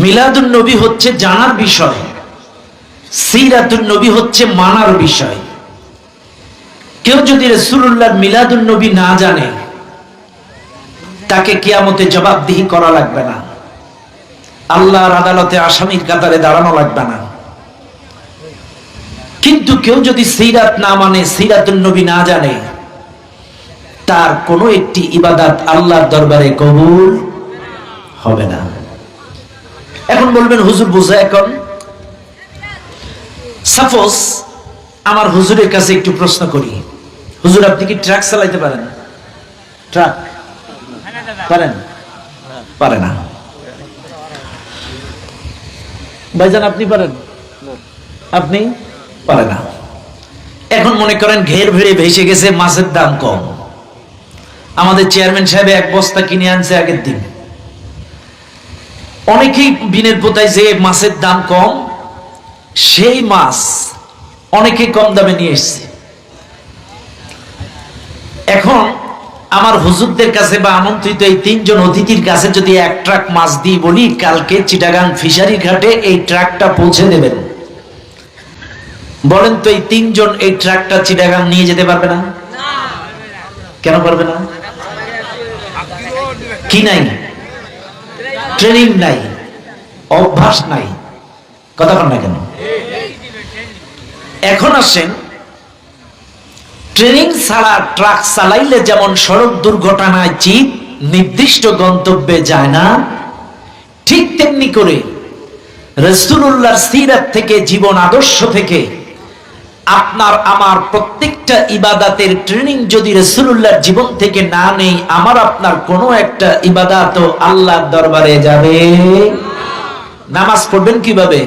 মিলাদুন নবী হচ্ছে জানার বিষয়, সিরাতুন নবী হচ্ছে মানার বিষয়। কেউ যদি রাসূলুল্লাহর মিলাদুন নবী না জানে, তাকে কিয়ামতে জবাবদিহি করা লাগবে না, আল্লাহর আদালতে আসামির কাতারে দাঁড়ানো লাগবে না। কিন্তু কেউ যদি সিরাত না মানে, সিরাতুন নবী না জানে, তার কোনো একটি ইবাদত আল্লাহর দরবারে কবুল হবে না। এখন বলবেন হুজুর বোঝা, এখন সাপোজ আমার হুজুরের কাছে একটু প্রশ্ন করি, হুজুর আপনি কি ট্রাক চালাইতে পারেন? ট্রাক পারেন? পারে না। ভাইজান আপনি পারেন? আপনি পারে না। এখন মনে করেন ঘের ভেড়ে ভেসে গেছে, মাছের দাম কম, আমাদের চেয়ারম্যান সাহেব এক বস্তা কিনে আনছে আগের দিন। অনেকেই বিনের পোতায় যে মাছের দাম কম, সেই মাছ অনেকে কম দামে নিয়ে এসছে। এখন আমার হুজুরদের কাছে বা আমন্ত্রিত এই তিনজন অতিথির কাছে যদি এক ট্রাক মাছ দিয়ে বলি, কালকে চিটাগাং ফিশারি ঘাটে এই ট্রাকটা পৌঁছে দেবেন, বলেন তো এই তিনজন এই ট্রাকটা চিটাগাং নিয়ে যেতে পারবে না? কেন পারবে না? কি নাই? ট্রেনিং নাই, অভ্যাস নাই, কথা বল না কেন? এখন আসেন, ট্রেনিং ছাড়া ট্রাক চালাইলে যেমন সড়ক দুর্ঘটনায় চিত নির্দিষ্ট গন্তব্যে যায় না, ঠিক তেমনি করে রাসূলুল্লাহর সিরাত থেকে, জীবন আদর্শ থেকে আপনার আমার প্রত্যেকটা ইবাদাতের ট্রেনিং যদি রাসূলুল্লাহর জীবন থেকে না নেই, আমার আপনার কোনো একটা ইবাদত আল্লাহর দরবারে যাবে। নামাজ পড়বেন কিভাবে?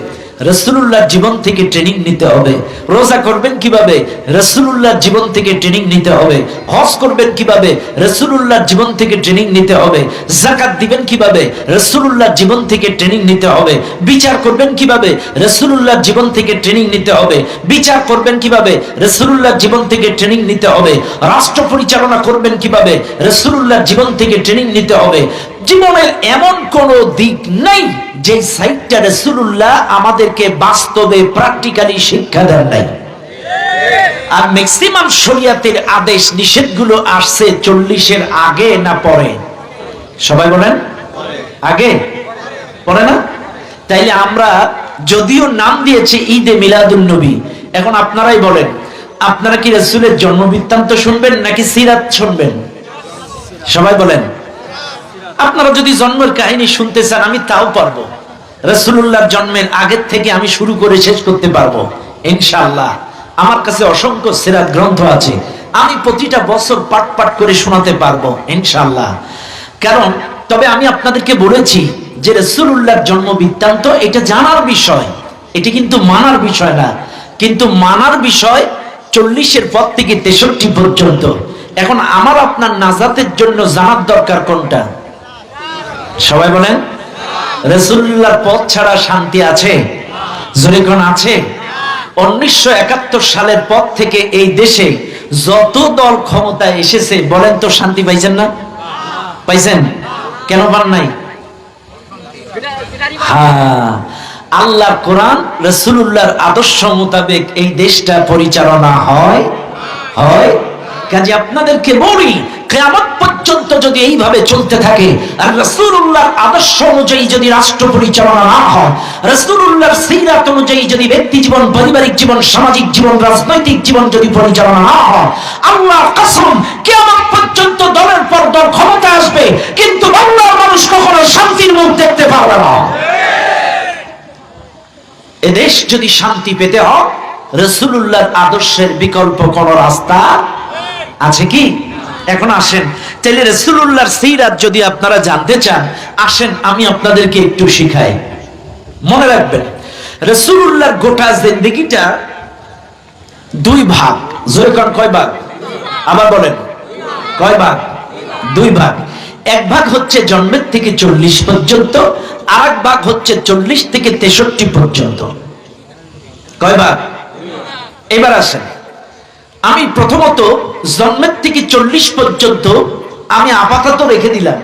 রাসূলুল্লাহর জীবন থেকে ট্রেনিং নিতে হবে। রোজা করবেন কিভাবে? রাসূলুল্লাহর জীবন থেকে ট্রেনিং নিতে হবে। হজ করবেন কিভাবে? রাসূলুল্লাহর জীবন থেকে ট্রেনিং নিতে হবে। যাকাত দিবেন কিভাবে? রাসূলুল্লাহর জীবন থেকে ট্রেনিং নিতে হবে। বিচার করবেন কিভাবে? রাসূলুল্লাহর জীবন থেকে ট্রেনিং নিতে হবে। বিচার করবেন কিভাবে? রাসূলুল্লাহর জীবন থেকে ট্রেনিং নিতে হবে। রাষ্ট্র পরিচালনা করবেন কিভাবে? রাসূলুল্লাহর জীবন থেকে ট্রেনিং নিতে হবে। জীবনের এমন কোন দিক নাই যে সাইটটা রাসূলুল্লাহ আমাদেরকে বাস্তবে প্র্যাকটিক্যালি শিক্ষা দেন নাই। আর ম্যাক্সিমাম শরীয়তের আদেশ নিষেধগুলো আসছে 40-এর আগে না পরে? সবাই বলেন আগে, পরে না? তাইলে আমরা যদিও নাম দিয়েছি ঈদে মিলাদুন নবী, এখন আপনারাই বলেন, আপনারা কি রাসূলের জন্ম বৃত্তান্ত শুনবেন নাকি সিরাত শুনবেন? সবাই বলেন। আপনারা যদি জন্মের কাহিনী শুনতে চান, আমি তাও পারবো, রাসূলুল্লাহর জন্মের আগের থেকে আমি শুরু করে শেষ করতে পারবো ইনশাআল্লাহ। আমার কাছে অসংখ্য সিরাত গ্রন্থ আছে, আমি প্রতিটা বছর পাঠ পাঠ করে শোনাতে পারবো ইনশাআল্লাহ। কারণ তবে আমি আপনাদেরকে বলেছি যে রাসূলুল্লাহর জন্ম বৃত্তান্ত এটা জানার বিষয়, এটা কিন্তু মানার বিষয় না। কিন্তু মানার বিষয় 40-এর পর থেকে 63 পর্যন্ত। এখন আমার আপনার নাজাতের জন্য জানার দরকার কোনটা? সবাই বলেন। রাসূলুল্লাহর পথ ছাড়া শান্তি আছে? জোরে কোন আছে? 1971 সালের পর থেকে এই দেশে যত দল ক্ষমতায় এসেছে, বলেন তো শান্তি পাইছেন না? পাইছেন? কেন পান নাই? হ্যাঁ, আল্লাহর কোরআন রাসূলুল্লাহর আদর্শ মোতাবেক এই দেশটা পরিচালনা হয়। কাজে আপনাদেরকে বলি, কিয়ামত পর্যন্ত যদি এইভাবে চলতে থাকে আর রাসূলুল্লাহর আদর্শ অনুযায়ী যদি রাষ্ট্র পরিচালনা না হয়, রাসূলুল্লাহর সিরাত অনুযায়ী যদি ব্যক্তি জীবন, পারিবারিক জীবন, সামাজিক জীবন, রাজনৈতিক জীবন যদি পরিচালনা না হয়, আল্লাহর কসম কিয়ামত পর্যন্ত দলের পর দল ক্ষমতা আসবে, কিন্তু বাংলার মানুষ কখনো শান্তির মুখ দেখতে পারবে না। এদেশ যদি শান্তি পেতে হয়, রাসূলুল্লাহর আদর্শের বিকল্প কোন রাস্তা আছে কি? এখন আসেন, তাহলে রাসূলুল্লাহর সিরাত যদি আপনারা জানতে চান, আসেন আমি আপনাদেরকে একটু শিখাই। মনে রাখবেন, রাসূলুল্লাহর গোটা জিন্দেগিটা দুই ভাগ। জোরে কোন কয় ভাগ? আবার বলেন কয় ভাগ? দুই ভাগ। এক ভাগ হচ্ছে জন্মের থেকে 40 পর্যন্ত, আর এক ভাগ হচ্ছে 40 থেকে 63 পর্যন্ত। কয় ভাগ? এবার আসেন, আমি প্রথমত জন্মের থেকে 40 পর্যন্ত আমি আপাতত রেখে দিলাম।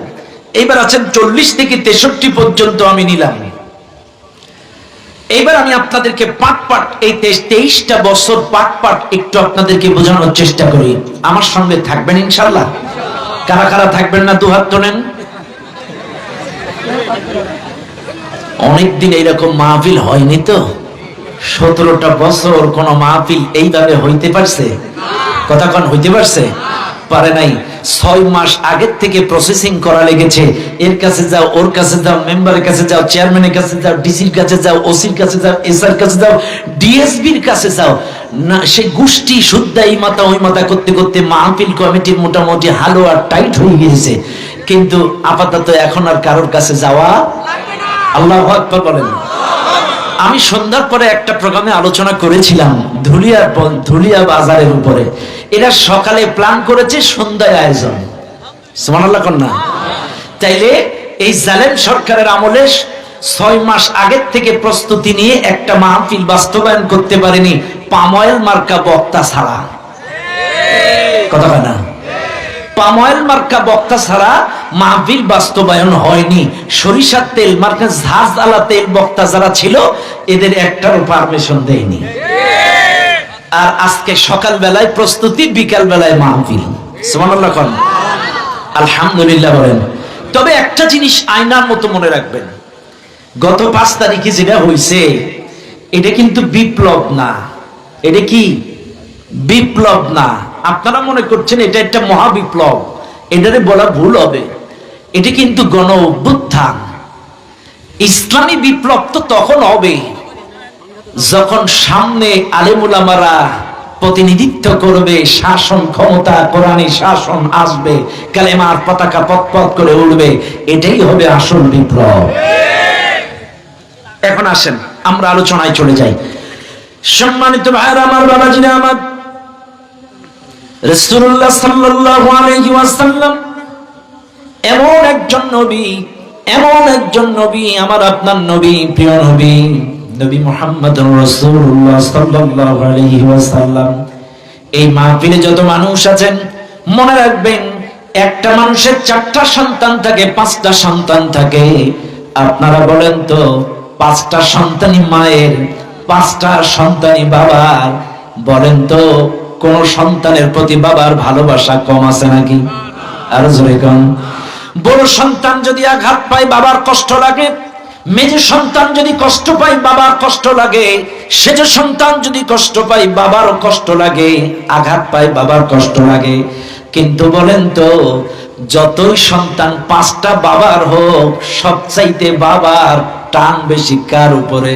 এইবার আছেন 40 থেকে 63 পর্যন্ত আমি নিলাম। এইবার আমি আপনাদেরকে পাট পাট এই 23টা বছর পাট পাট একটু আপনাদেরকে বোঝানোর চেষ্টা করি। আমার সঙ্গে থাকবেন ইনশাআল্লাহ? কারা কারা থাকবেন না দুহাত তোলেন। অনেকদিন এইরকম মাহফিল হয়নি তো, 17টা বছর কোন মাহফিল এইভাবে হইতে পারছে? কথা কোন হইতে পারছে? পারে নাই। 6 মাস আগের থেকে প্রসেসিং করা লেগেছে। এর কাছে যাও, ওর কাছে যাও, মেম্বারের কাছে যাও, চেয়ারম্যানের কাছে যাও, ডিসির কাছে যাও, ওসির কাছে যাও, এসআর কাছে যাও, ডিএসবির কাছে যাও না, সেই গোষ্ঠী শুদ্ধ এই মাথা ওই মাথা করতে করতে মাহফিল কমিটির মোটামুটি হালো আর টাইট হয়ে গিয়েছে। কিন্তু আপাতত এখন আর কারোর কাছে যাওয়া আল্লাহু আকবার বলেন। আমি সন্ধ্যার পরে একটা প্রোগ্রামে আলোচনা করেছিলাম ধুলিয়া বাজারের উপরে। এরা সকালে প্ল্যান করেছে, সন্ধ্যায় আয়োজন। সুবহানাল্লাহ কন্যা। তাইলে এই জালেম সরকারের আমলে 6 মাস আগের থেকে প্রস্তুতি নিয়ে একটা মাহফিল বাস্তবায়ন করতে পারেনি, পামঅয়েল মার্কা বক্তা ছাড়া। কথা বলে না? পামঅয়েল মার্কা বক্তা ছাড়া মাহফিল বাস্তবায়ন হয়নি। সরিষার তেল মার্কা ঝাঁঝালা তেল বক্তা যারা ছিল এদের একটারও পারমিশন দেয়নি। আর আজকে সকাল বেলায় প্রস্তুতি, বিকাল বেলায় মাহফিল। সুবহানাল্লাহ কোন আলহামদুলিল্লাহ বলেন। তবে একটা জিনিস আয়নার মতো মনে রাখবেন, গত 5 তারিখে যেটা হয়েছে এটা কিন্তু বিপ্লব না। এটা কি বিপ্লব না? আপনারা মনে করছেন এটা একটা মহাবিপ্লব, এটারে বলা ভুল হবে। এটা কিন্তু গণ অভ্যুত্থান। ইসলামী বিপ্লব তো তখন হবে যখন সামনে আলেম উলামারা প্রতিনিধিত্ব করবে, শাসন ক্ষমতা, কোরআনী শাসন আসবে, কালেমার পতাকা পথ করে উঠবে, এটাই হবে আসল বিপ্লব। এখন আসেন আমরা আলোচনায় চলে যাই। সম্মানিত ভাইরা আমার, বাবাজিরা আমার, রাসূলুল্লাহ সাল্লাল্লাহু আলাইহি ওয়াসাল্লাম এমন একজন নবী, আমার আপনার নবী, প্রিয় নবী, নবী মুহাম্মদুর রাসূলুল্লাহ সাল্লাল্লাহু আলাইহি ওয়াসাল্লাম। এই মাহফিলে যত মানুষ আছেন মনে রাখবেন, একটা মানুষের 4টা সন্তান থাকে, 5টা সন্তান থাকে। আপনারা বলেন তো, 5টা সন্তানই মায়ের, 5টা সন্তানই বাবার। বলেন তো কোন সন্তানের প্রতি বাবার ভালোবাসা কম আছে নাকি? আর জোরে কোন। বড় সন্তান যদি আঘাত পায় বাবার কষ্ট লাগে, মেজে সন্তান যদি কষ্ট পায় বাবার কষ্ট লাগে, সেজ সন্তান যদি কষ্ট পায় বাবারও কষ্ট লাগে, আঘাত পায় বাবার কষ্ট লাগে। কিন্তু বলেন তো, যতই সন্তান 5টা বাবার হোক, সবচাইতে বাবার টান বেশি কার উপরে?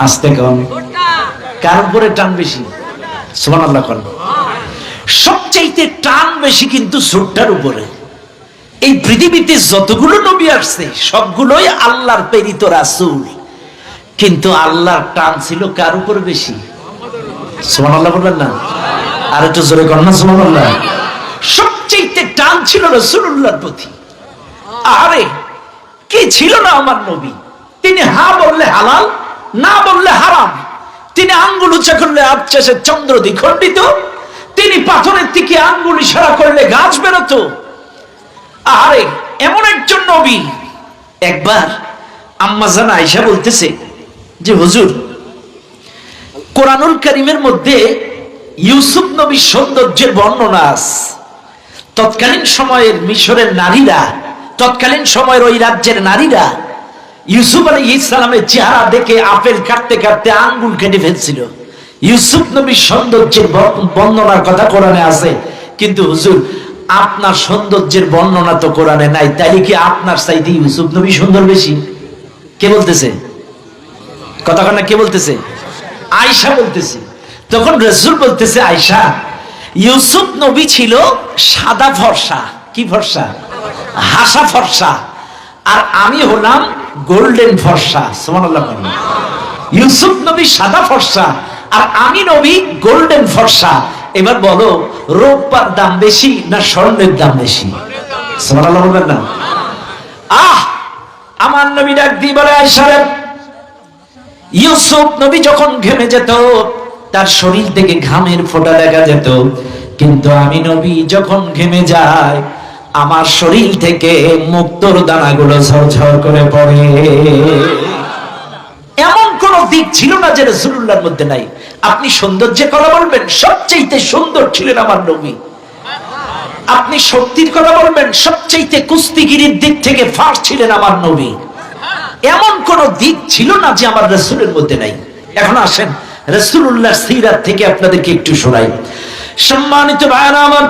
আস্তে কম। কার উপরে টান বেশি? সুবহানাল্লাহ কোন। সবচাইতে টান বেশি কিন্তু ছোটটার উপরে। এই পৃথিবীতে যতগুলো নবী আসছে সবগুলোই আল্লাহর প্রেরিত রাসূল, কিন্তু আল্লাহর টান ছিল কার উপর বেশি? সুবহানাল্লাহ বলবেন না? আর একটু জোরে কর না সুবহানাল্লাহ। সবচাইতে টান ছিল রাসূলুল্লাহর প্রতি। আরে কি ছিল না আমার নবী? তিনি হা বললে হালাল, না বললে হারাম। তিনি আঙ্গুল উঁচা করলে আবচাসে চন্দ্র দ্বিখণ্ডিত। তিনি পাথরের দিকে আঙ্গুল ইশারা করলে গাছ বেরোতো। আরে এমন একজন নবী। একবার আম্মা জান আয়েশা বলতেছে যে হুজুর, কোরআনুল কারীমের মধ্যে ইউসুফ নবীর সৌন্দর্যের বর্ণনা আছে। তৎকালীন সময়ের মিশরের নারীরা, তৎকালীন সময়ের ওই রাজ্যের নারীরা ইউসুফ আলাইহিস সালামের চেহারা দেখে আপেল কাটতে কাটতে আঙ্গুল কেটে ফেলছিল। ইউসুফ নবীর সৌন্দর্যের বর্ণনার কথা কোরআনে আছে, কিন্তু হুজুর আপনার সৌন্দর্যের বর্ণনা তো কোরআনে নাই, তাইলে কি আপনার চাইতে ইউসুফ নবী সুন্দর বেশি? কে বলতেছে কথা? না কে বলতেছে? আয়েশা বলতেছে। তখন রাসূল বলতেছে, আয়েশা, ইউসুফ নবী ছিল সাদা ফর্সা। কি ফর্সা? হাসা ফর্সা। আর আমি হলাম গোল্ডেন ফর্সা। সুবহানাল্লাহ। ইউসুফ নবী সাদা ফর্সা আর আমি নবী গোল্ডেন ফর্সা। এবার বলো, রূপার দাম বেশি না স্বর্ণের দাম বেশি? সুবহানাল্লাহ বলবেন না? আমার নবী ডাক দিয়ে বলে, আয়েশা, ইউসুফ নবী যখন ঘেমে যেত তার শরীর থেকে ঘামের ফোঁটা দেখা যেত, কিন্তু আমি নবী যখন ঘেমে যায় আমার শরীর থেকে মুক্তোর দানাগুলো ঝরঝর করে পড়ে। এমন কোন দিক ছিল না যে রাসূলুল্লাহর মধ্যে নাই। আপনি সৌন্দর্যের কথা বলবেন, সবচেয়ে সুন্দর ছিলেন আমার নবী। আপনি শক্তির কথা বলবেন, সবচেয়ে কুস্তিগিরির দিক থেকে ফার্স্ট ছিলেন আমার নবী। এমন কোন দিক ছিল না যে আমার রাসূলের মধ্যে নাই। এখন আসেন রাসূলুল্লাহর সিরাত থেকে আপনাদেরকে একটু শোনাই। সম্মানিত ভাইরা আমার,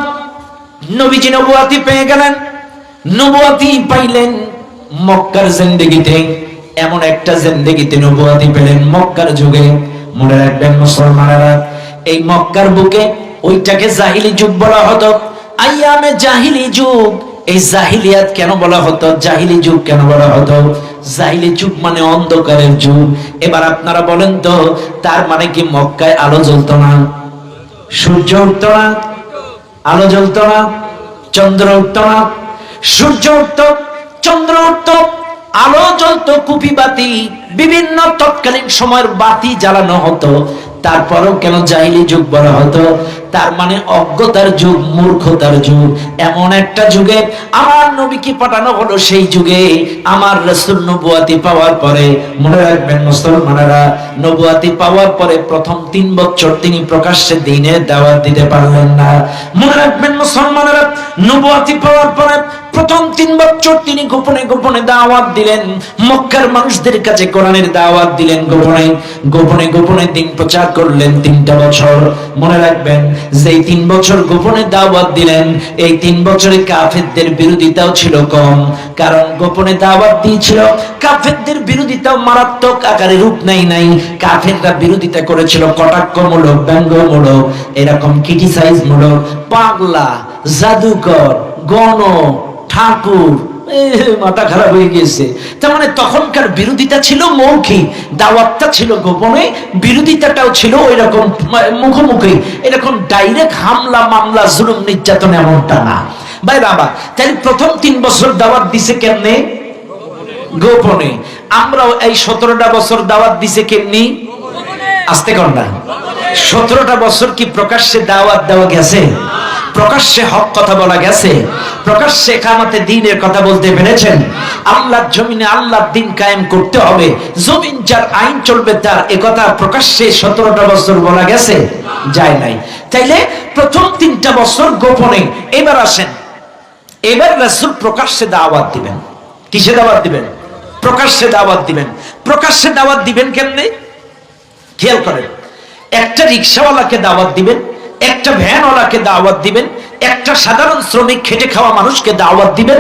নবীজি নবুয়াতি পেয়ে গেলেন। নবুয়াতি পাইলেন মক্কার জিন্দেগিতে, এমন একটা জিন্দেগিতে নবুয়াতি পেলেন মক্কার যুগে। মনে রাখবেন মুসলমানেরা, এই মক্কার বুকে ওইটাকে জাহিলি যুগ বলা হতো, আইয়ামে জাহিলি যুগ। এই জাহিলিয়াত কেন বলা হতো, জাহিলি যুগ কেন বলা হতো? জাহিলি যুগ মানে অন্ধকারের যুগ। এবার আপনারা বলেন তো, তার মানে কি মক্কায় আলো জ্বলতো না, সূর্য উঠতো না, আলো জ্বলতো না, চন্দ্র উঠতো না? সূর্য উঠতো, চন্দ্র উঠতো, আলো জ্বলতো, কুপি বাতি, বিভিন্ন তৎকালীন সময়ের বাতি জ্বালানো হতো। তারপরেও কেন জাহিলি যুগ বলা হতো? তার মানে অজ্ঞতার যুগ, মূর্খতার যুগ। এমন একটা যুগে আমার নবীকে পাঠানো হলো। সেই যুগে আমার রাসূল নবুয়াতি পাওয়ার পরে, মনে রাখবেন মুসলমানেরা, নবুয়াতি পাওয়ার পরে প্রথম 3 বছর তিনি প্রকাশ্যে দ্বীনের দাওয়াত দিতে পারলেন না। মনে রাখবেন মুসলমানেরা, নবুয়াতি পাওয়ার পরে প্রথম 3 বছর তিনি গোপনে গোপনে দাওয়াত দিলেন। মক্কার মানুষদের কাছে কোরআনের দাওয়াত দিলেন গোপনে গোপনে গোপনে, দিন প্রচার করলেন 3টা বছর। মনে রাখবেন, যেই 3 বছর গোপনে দাওয়াত দিলেন, এই 3 বছরে কাফেরদের বিরোধিতাও ছিল কম। কারণ গোপনে দাওয়াত দিয়েছিল, কাফেরদের বিরোধিতাও মারাত্মক আকারে রূপ নাই। কাফেররা বিরোধিতা করেছিল কটাক্ষমূলক, ব্যঙ্গমূলক, এরকম ক্রিটিসাইজমূলক, পাগলা, জাদুকর, গণ, ঠাকুর, মাথা খারাপ হয়ে গেছে। তার মানে তখনকার বিরোধিতা ছিল মৌখিক, দাওয়াতটা ছিল গোপনে, বিরোধিতাটাও ছিল ওই রকম মুখোমুখি। এরকম ডাইরেক্ট হামলা, মামলা, জুলুম, নির্যাতন এমনটা না। ভাই বাবা, তাই প্রথম 3 বছর দাওয়াত দিছে কেমনে? গোপনে। আমরাও এই 17টা বছর দাওয়াত দিছে কেমনি? আস্তে কর না। 17টা বছর কি প্রকাশ্যে দাওয়াত দেওয়া গেছে? প্রকাশ্যে হক কথা বলা গেছে? প্রকাশ্যে ইকামতে দ্বীনের কথা বলতে পেরেছেন? আল্লাহর জমিনে আল্লাহর দ্বীন কায়েম করতে হবে, জমিন যার আইন চলবে তার, এ কথা প্রকাশ্যে 17টা বছর বলা গেছে? যায় নাই। তাইলে প্রথম 3টা বছর গোপনে। এবার আসেন, এবার রাসূল প্রকাশ্যে দাওয়াত দিবেন। কিসে দাওয়াত দিবেন? প্রকাশ্যে দাওয়াত দিবেন। প্রকাশ্যে দাওয়াত দিবেন কেমনে? খেয়াল করেন, একটা রিকশাওয়ালাকে দাওয়াত দিবেন, একটা ভ্যানওয়ালাকে দাওয়াত দিবেন, একটা সাধারণ শ্রমিক খেটে খাওয়া মানুষকে দাওয়াত দিবেন।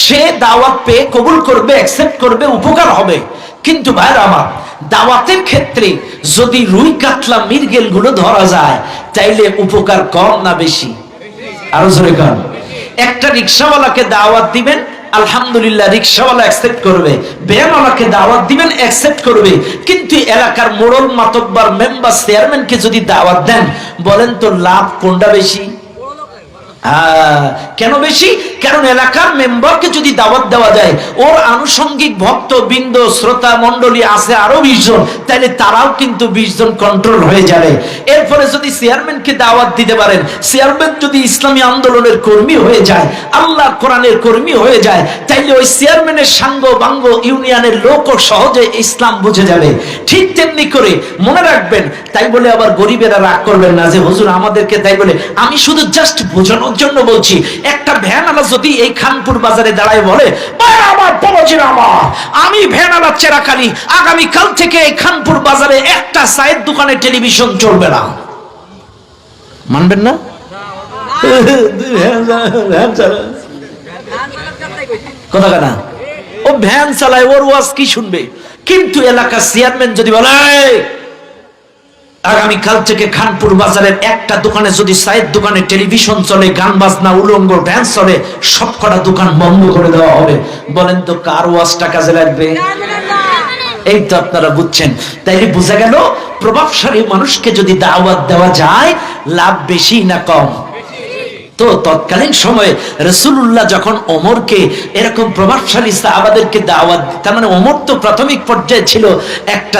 সে দাওয়াত পেয়ে কবুল করবে, অ্যাকসেপ্ট করবে, উপকার হবে। কিন্তু ভাইরা আমার, দাওয়াতের ক্ষেত্রে যদি রুই, কাতলা, মৃগেল গুলো ধরা যায়, তাইলে উপকার কম না বেশি? আরো জোরে কর। একটা রিকশাওয়ালাকে দাওয়াত দিবেন, আলহামদুলিল্লাহ রিকশাওয়ালা অ্যাকসেপ্ট করবে। ভ্যানওয়ালাকে দাওয়াত দিবেন, অ্যাকসেপ্ট করবে। কিন্তু এলাকার মোড়ল, মাতব্বর, মেম্বার, চেয়ারম্যানকে যদি দাওয়াত দেন, বলেন তো লাভ কোনটা বেশি? কেন বেশি? কারণ এলাকার মেম্বারকে যদি দাওয়াত দেওয়া যায়, ওর আনুষঙ্গিক ভক্ত বৃন্দ, শ্রোতা মন্ডলী আছে আরো 20 জন, তাহলে তারাও কিন্তু 20 জন কন্ট্রোল হয়ে যাবে। এরপরে যদি চেয়ারম্যানকে দাওয়াত দিতে পারেন, চেয়ারম্যান যদি ইসলামী আন্দোলনের কর্মী হয়ে যায়, আল্লাহ কোরআনের কর্মী হয়ে যায়, তাইলে ওই চেয়ারম্যানের সাঙ্গ বাঙ্গ ইউনিয়নের লোকও সহজে ইসলাম বুঝে যাবে। ঠিক তেমনি করে মনে রাখবেন, তাই বলে আবার গরিবেরা রাগ করবেন না যে হুজুর আমাদেরকে, তাই বলে আমি শুধু জাস্ট বোঝানোর জন্য বলছি। একটা ভ্যানওয়ালা যদি এই খানপুর বাজারে দাঁড়ায় বলে, আমার আমি ভ্যানওয়ালা চেরাকালি, আগামী কাল থেকে এই খানপুর বাজারে একটা চায়ের দোকানে টেলিভিশন চলবে না, মানবেন না? কথা কানা, ও ভ্যান চালায়, ওর ওয়াজ কি শুনবে? কিন্তু এলাকার চেয়ারম্যান যদি বলে আগামী কাল থেকে খানপুর বাজারের একটা দোকানে যদি চায়ের দোকানে টেলিভিশন চলে, গান বাজনা, উলঙ্গ ড্যান্স চলে, সবকটা দোকান বন্ধ করে দেওয়া হবে, বলেন তো কার ওয়াজটা কাজে লাগবে? এই তো আপনারা বুঝছেন। তাইলে বোঝা গেল, প্রভাবশালী মানুষকে যদি দাওয়াত দেওয়া যায়, লাভ বেশি না কম? তো তৎকালীন সময়ে রাসূলুল্লাহ যখন ওমরকে এরকম প্রভাবশালী সাহাবাদেরকে দাওয়াত, তার মানে ওমর তো প্রাথমিক পর্যায়ে ছিল একটা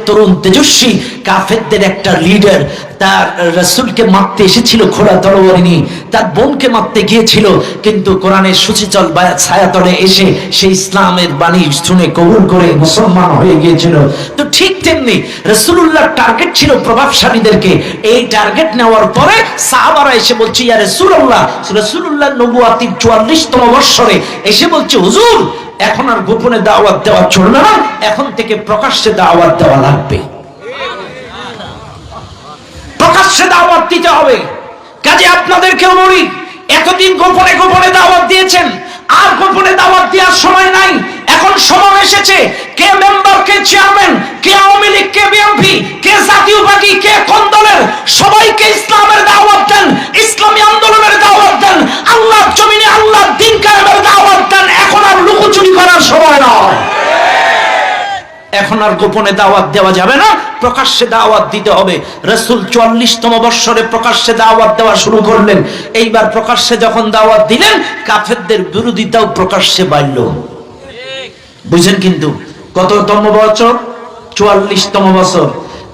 তরুণ তেজস্বী কাফেরদের একটা লিডার। তার রাসূলকে মারতে এসেছিল খোলা তলোয়ার নিয়ে, তার বোনকে মারতে গিয়েছিল, কিন্তু কোরআনের সুচিচল ছায়াতলে এসে সেই ইসলামের বাণী শুনে কবুল করে মুসলমান হয়ে গিয়েছিল। তো ঠিক তেমনি রাসূলুল্লাহর টার্গেট ছিল প্রভাবশালীদেরকে। এই টার্গেট নেওয়ার পরে সাহাবারা এসে বলছে, ইয়া রাসূলুল্লাহ, রাসূলুল্লাহ নবুয়াতির 44তম বৎসরে এসে বলছে, হুজুর এখন আর গোপনে দাওয়াত দেওয়া চলবে না, এখন থেকে প্রকাশ্যে দাওয়াত দেওয়া লাগবে, প্রকাশ্যে দাওয়াত দিতে হবে। কাজে আপনাদেরকেও বলি, এতদিন গোপনে গোপনে দাওয়াত দিয়েছেন, আর গোপনে দাওয়াত দেওয়ার সময় নাই। এখন সময় এসেছে, কে মেম্বার, কে চেয়ারম্যান, কে আওয়ামী লীগ, কে বিএনপি, কে জাতীয় পার্টি, কে কোন দলের, সবাইকে ইসলামের দাওয়াত দেন, ইসলামী আন্দোলনের দাওয়াত দেন, আল্লাহর জমিনে আল্লাহর দ্বীন কায়েমের দাওয়াত দেন। এখন আর লুকোচুরি করার সময় নয়, এখন আর গোপনে দাওয়াত দেওয়া যাবে না, প্রকাশ্যে দাওয়াত দিতে হবে। রাসূল 44তম বৎসরে প্রকাশ্যে দাওয়াত দেওয়া শুরু করলেন। এইবার প্রকাশ্যে যখন দাওয়াত দিলেন, কাফেরদের বিরোধিতাও প্রকাশ্যে বাড়ল। বুঝেন কিন্তু কততম বছর? 44তম বছর।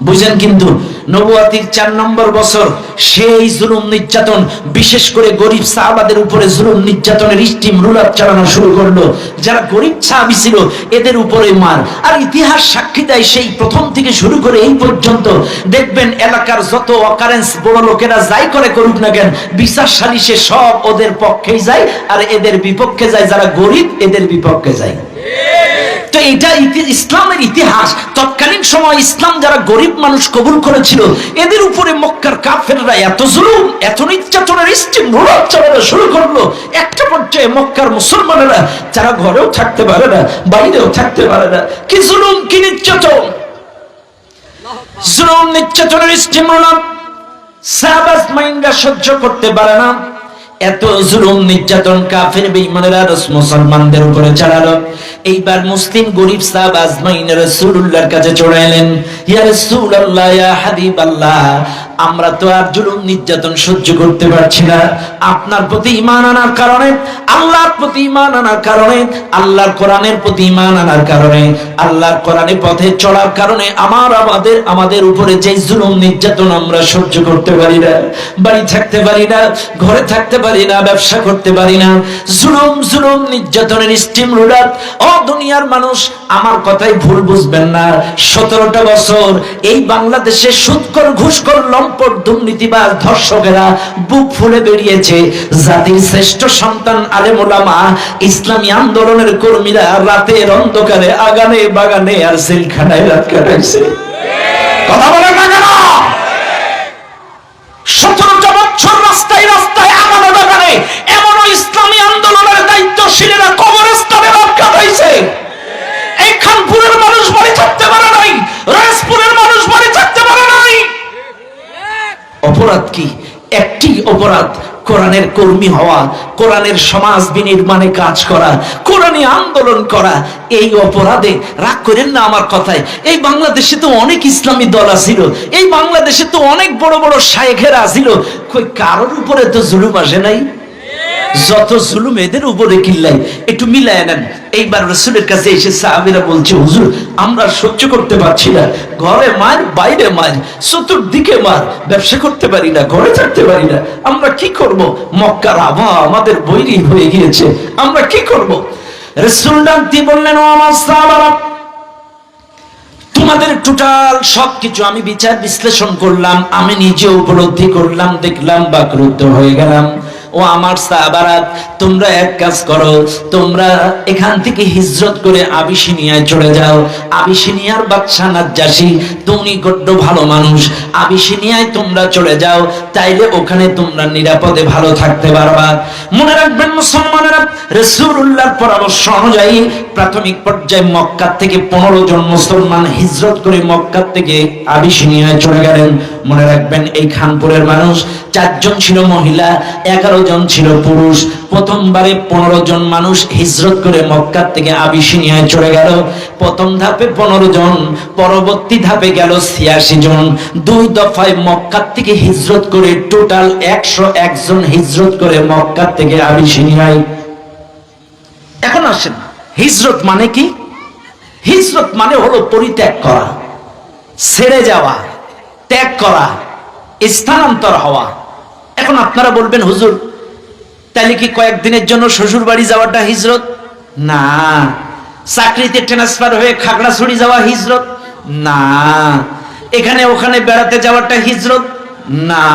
বুঝেন কিন্তু নবুয়াতির 4 নম্বর বছর সেই জুলুম নির্যাতন, বিশেষ করে গরিব সাহাবাদের উপরে জুলুম নির্যাতনের স্টিম রুলার চালানো শুরু করলো। যারা গরিব সাহাবী ছিল এদের উপরে মার। আর ইতিহাস সাক্ষী দেয়, সেই প্রথম থেকে শুরু করে এই পর্যন্ত দেখবেন এলাকার যত অকারেন্স বড় লোকেরা যাই করে করুক না কেন, বিচার সালিশে সব ওদের পক্ষেই যায়, আর এদের বিপক্ষে যায় যারা গরিব, এদের বিপক্ষে যায়। তো এটা ইসলামের ইতিহাস। তৎকালীন সময় ইসলাম যারা গরিব মানুষ কবুল করেছিল, এদের উপরে মক্কার কাফেররা এত জুলুম, এত নির্যাতনের স্টিম রোলার চালানো শুরু করলো। একটা পর্যায়ে মক্কার মুসলমানেরা যারা ঘরেও থাকতে পারে না, বাইরেও থাকতে পারে না, কি জুলুম, কি নির্যাতন, জুলুম নির্যাতনের স্টিম রোলার সাহাবাস মাইন্ডা সহ্য করতে পারে না। এত জুলুম নির্যাতন কাফের বেঈমানেরা মুসলমানদের উপরে চালালো। এইবার মুসলিম গরিব সাহাবা আজমাইন রাসূলুল্লাহর কাছে চলে এলেন, ইয়া রাসূলুল্লাহ, ইয়া হাবিবাল্লাহ, আমরা তো আর জুলুম নির্যাতন সহ্য করতে পারছি না। আপনার প্রতি ঈমান আনার কারণে, আল্লাহর প্রতি ঈমান আনার কারণে, আল্লাহর কোরআনের প্রতি ঈমান আনার কারণে, আল্লাহর কোরআনের পথে চলার কারণে আমাদের উপরে যে জুলুম নির্যাতন আমরা সহ্য করতে পারি না। বাড়ি থাকতে পারি না, ঘরে থাকতে পারি না, ব্যবসা করতে পারি না, জুলুম নির্যাতনের স্টিম রুলার। ও দুনিয়ার মানুষ, আমার কথাই ভুল বুঝবেন না। 17টা বছর এই বাংলাদেশে সুদখোর, ঘুষখোর, লম্পট, দুর্নীতিবাজ, ধর্ষকেরা বুক ফুলে বেরিয়েছে। জাতির শ্রেষ্ঠ সন্তান আলেম ওলামা, ইসলামী আন্দোলনের কর্মীরা রাতের অন্ধকারে আগানে বাগানে আর জেলখানায় রাত কাটাইছে। কথা বলেন না কেন? 17টা বছর রাস্তায় রাস্তায় আগানে বাগানে এমনও ইসলামী আন্দোলনের দায়িত্বশীলেরা কবরস্থানে রাত কাটাইছে। এই খানপুরের মানুষ বাড়ি থাকতে পারে নাই, রাজপুরের মানুষ বাড়ি থাকতে পারে নাই। অপরাধ কি? একটি অপরাধ, কোরআনের কর্মী হওয়া, কোরআনের সমাজ বিনির্মাণে কাজ করা, কোরআনী আন্দোলন করা। এই অপরাধে রাগ করেন না আমার কথায়। এই বাংলাদেশে তো অনেক ইসলামী দল আছিল, এই বাংলাদেশে তো অনেক বড় বড় শায়েখেরা আছিল, কই কারোর উপরে তো জুলুম আসে নাই। যত জুলুম এদের উপরে কিল্লাই। একটু মিলায় নেন। এইবার রাসূলের কাছে এসে সাহাবীরা বলছে, হুজুর আমরা সহ্য করতে পারছি না, ঘরে মার, বাইরে মার, চতুর্দিকে মার, ব্যবসা করতে পারি না, ঘরে থাকতে পারি না, আমরা কি করব? মক্কার আবহাওয়া আমাদের বৈরী হয়ে গিয়েছে, আমরা কি করব? রাসূল ডাকতে বললেন, ও আমার সাহাবারা, তোমাদের টোটাল সবকিছু আমি বিচার বিশ্লেষণ করলাম, আমি নিজে উপলব্ধি করলাম, দেখলাম, বাকরুদ্ধ হয়ে গেলাম। ও আমার সাহাবারা, তোমরা এক কাজ করো, তোমরা এখান থেকে হিজরত করে আবিসিনিয়ায় চলে যাও। আবিসিনিয়ার বাদশা নাজ্জাশী, তুমি বড্ড ভালো মানুষ, আবিসিনিয়ায় তোমরা চলে যাও, তাইলে ওখানে তোমরা নিরাপদে ভালো থাকতে পারবা। মনে রাখবেন মুসলমানেরা, রাসূলুল্লাহর পরামর্শ অনুযায়ী প্রাথমিক পর্যায়ে মক্কা থেকে 15 জন মুসলমান হিজরত করে মক্কা থেকে আবিসিনিয়ায় চলে গেলেন। মনে রাখবেন, এই খানপুরের মানুষ 4 জন ছিল মহিলা, 11 জন ছিল পুরুষ। প্রথমবারে 15 জন মানুষ হিজরত করে মক্কা থেকে আবিসিনিয়ায় চলে গেল। প্রথম ধাপে 15 জন, পরবর্তী ধাপে গেল 86 জন। 2 দফায় মক্কা থেকে হিজরত করে টোটাল 101 জন হিজরত করে মক্কা থেকে আবিসিনিয়ায়। এখন আসেন, হিজরত মানে কি? হিজরত মানে হলো পরিত্যাগ করা, ছেড়ে যাওয়া, ত্যাগ করা, স্থানান্তর হওয়া। এখন আপনারা বলবেন, হুজুর তাহলে কি কয়েকদিনের জন্য শ্বশুর বাড়ি যাওয়াটা হিজরত? না। চাকরিতে ট্রান্সফার হয়ে খাগড়াছড়ি যাওয়া হিজরত? না। এখানে ওখানে বেড়াতে যাওয়াটা হিজরত? না।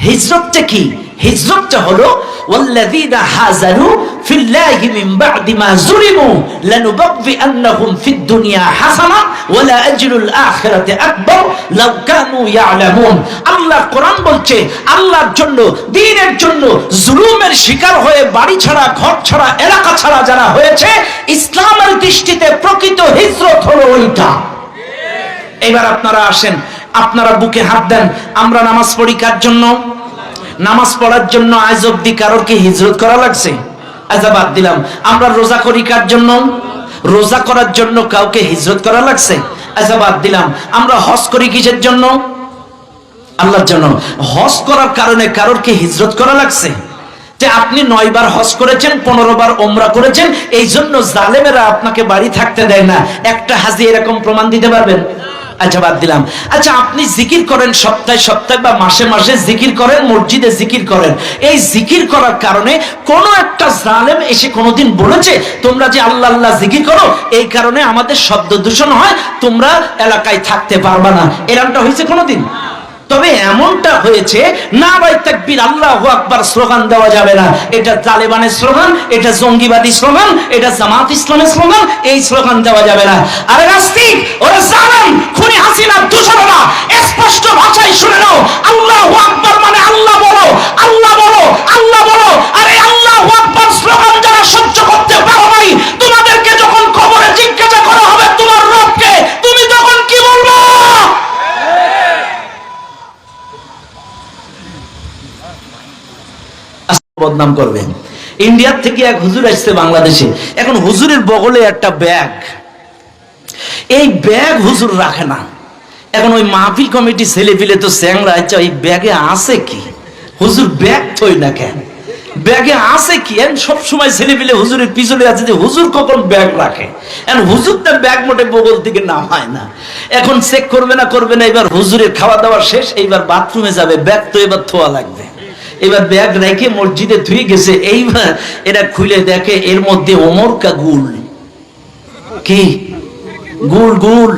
হিজরতটা কি? হিজরতটা হলো ওয়াল্লাযীনা হাজারু ফিল্লাহি মিন বা'দি মা যুলিমু লানুবাওয়িআন্নাহুম ফিদ দুনিয়া হাসানা ওয়া লা আজরুল আখিরাতি আকবার লাউ কানু ইয়ালামুন। আল্লাহ কোরআন বলছে, আল্লাহর জন্য, দ্বীনের জন্য জুলুমের শিকার হয়ে বাড়ি ছাড়া, ঘর ছাড়া, এলাকা ছাড়া যারা হয়েছে, ইসলামের দৃষ্টিতে প্রকৃত হিজরত হলো ওইটা। এবার আপনারা আসেন, আপনারা বুকে হাত দেন। আমরা নামাজ পড়ি কার জন্য? নামাজ পড়ার জন্য। আজ অব্দি কারোর কি হিজরত করা লাগছে? আচ্ছা বাদ দিলাম। আমরা রোজা করি কার জন্য? রোজা করার জন্য কাউকে হিজরত করা লাগছে? আচ্ছা বাদ দিলাম। আমরা হজ করি কিসের জন্য? আল্লাহর জন্য। হজ করার কারণে কারোর কি হিজরত করা লাগছে? যে আপনি 9 বার হজ করেছেন, 15 বার ওমরা করেছেন, এই জন্য জালেমেরা আপনাকে বাড়ি থাকতে দেয় না। একটা হাজি এরকম প্রমাণ দিতে পারবেন? আচ্ছা বাদ দিলাম। আচ্ছা আপনি জিকির করেন, সপ্তাহে সপ্তাহে বা মাসে মাসে জিকির করেন, মসজিদে জিকির করেন। এই জিকির করার কারণে কোন একটা জালেম এসে কোনোদিন বলেছে তোমরা যে আল্লাহ আল্লাহ জিকির করো, এই কারণে আমাদের শব্দ দূষণ হয়, তোমরা এলাকায় থাকতে পারবা না, এরকমটা হয়েছে কোনোদিন? তবে এমনটা হয়েছে, নারায়ে তাকবীর আল্লাহু আকবার স্লোগান দেওয়া যাবে না। এটা তালেবানের স্লোগান, এটা জঙ্গিবাদী স্লোগান, এটা জামাত ইসলামের স্লোগান, এই স্লোগান দেওয়া যাবে না। আরে নাস্তিক, ওরে জালেম, খুনি হাসিনা দূষণরা, স্পষ্ট ভাষায় শুনে নাও, আল্লাহু আকবার মানে আল্লাহ বলো, আল্লাহ বলো, আল্লাহ বলো। আরে আল্লাহু আকবার স্লোগান যারা সহ্য করতে পারো নাই, তোমাদেরকে যখন কবরে জিজ্ঞাসা করা হবে তোমার রবকে, তুমি তখন কি বলবে? বদনাম করবেন। ইন্ডিয়ার থেকে এক হুজুর আসছে বাংলাদেশে। এখন হুজুরের বগলে একটা ব্যাগ, এই ব্যাগ হুজুর রাখে না। এখন ওই মাহফিল কমিটি ছেলে পিলে তো স্যাংরা, আচ্ছা ওই ব্যাগে আছে কি? হুজুর ব্যাগ থই না কেন? ব্যাগে আছে কি? সব সময় ছেলে পিলে হুজুরের পিছনে আছে যে হুজুর কখন ব্যাগ রাখে। এখন হুজুর তার ব্যাগ মোটে বগল থেকে নামায় না। এখন চেক করবে না, করবে না। এবার হুজুরের খাওয়া দাওয়া শেষ, এইবার বাথরুমে যাবে, ব্যাগ তো এবার থোয়া লাগবে। এবার ব্যাগ রেখে মসজিদে ধুয়ে গেছে, এইবার এরা খুলে দেখে এর মধ্যে ওমর কা গুল। কি গুল? গুল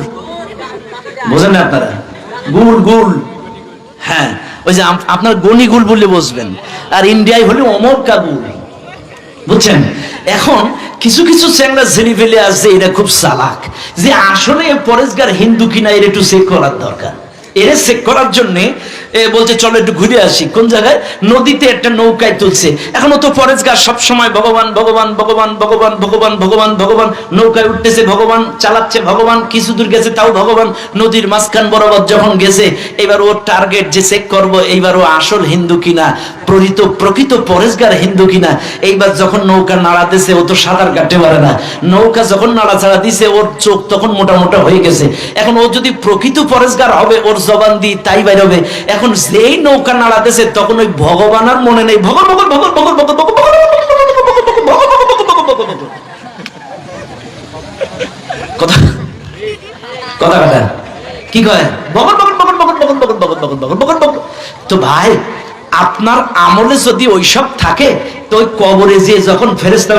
বোঝেন না আপনারা? গুল গুল, হ্যাঁ ওই যে আপনার গনি গুল বলে বসবেন, আর ইন্ডিয়ায় হলে ওমর কা গুল, বুঝছেন? এখন কিছু কিছু চ্যাংরা ঝেড়ে ফেলে আসছে, এরা খুব চালাক, যে আসলে পরেশগার হিন্দু কিনা এর একটু চেক করার দরকার। এর চেক করার জন্য বলছে চলো একটু ঘুরে আসি। কোন জায়গায়? নদীতে একটা নৌকায় তুলছে। এখন তো পরেশগার সব সময় ভগবান ভগবান ভগবান ভগবান ভগবান ভগবান ভগবান, নৌকায় উঠতেছে ভগবান, চালাচ্ছে ভগবান, কিছু দূর গেছে তাও ভগবান। নদীর মাঝখান বরাবর যখন গেছে, এবার ওর টার্গেট যে চেক করবো এইবার ও আসল হিন্দু কিনা, প্রকৃত পরেশগার হিন্দু কিনা। এইবার যখন নৌকা নাড়াতেছে, ও তো সাঁতার কাটতে পারে না, নৌকা যখন নাড়াচাড়া দিছে ওর চোখ তখন মোটা মোটা হয়ে গেছে। এখন ও যদি প্রকৃত পরেশগার হবে, ওর জবান দিয়ে তাই বাইর হবে। এখন যেই নৌকা নাড়াতেছে তখন ওই ভগবান আর মনে নেই, ভগবান ভগবান ভগবান ভগবান ভগবান কথা কথা কথা কি কয়? ভগবান ভগবান ভগবান ভগবান ভগবান ভগবান ভগবান ভগবান ভগবান ভগবান। তো ভাই আপনার আমলে যদি ওইসব থাকে, তো ওই কবরে যে যখন ফেরেশতা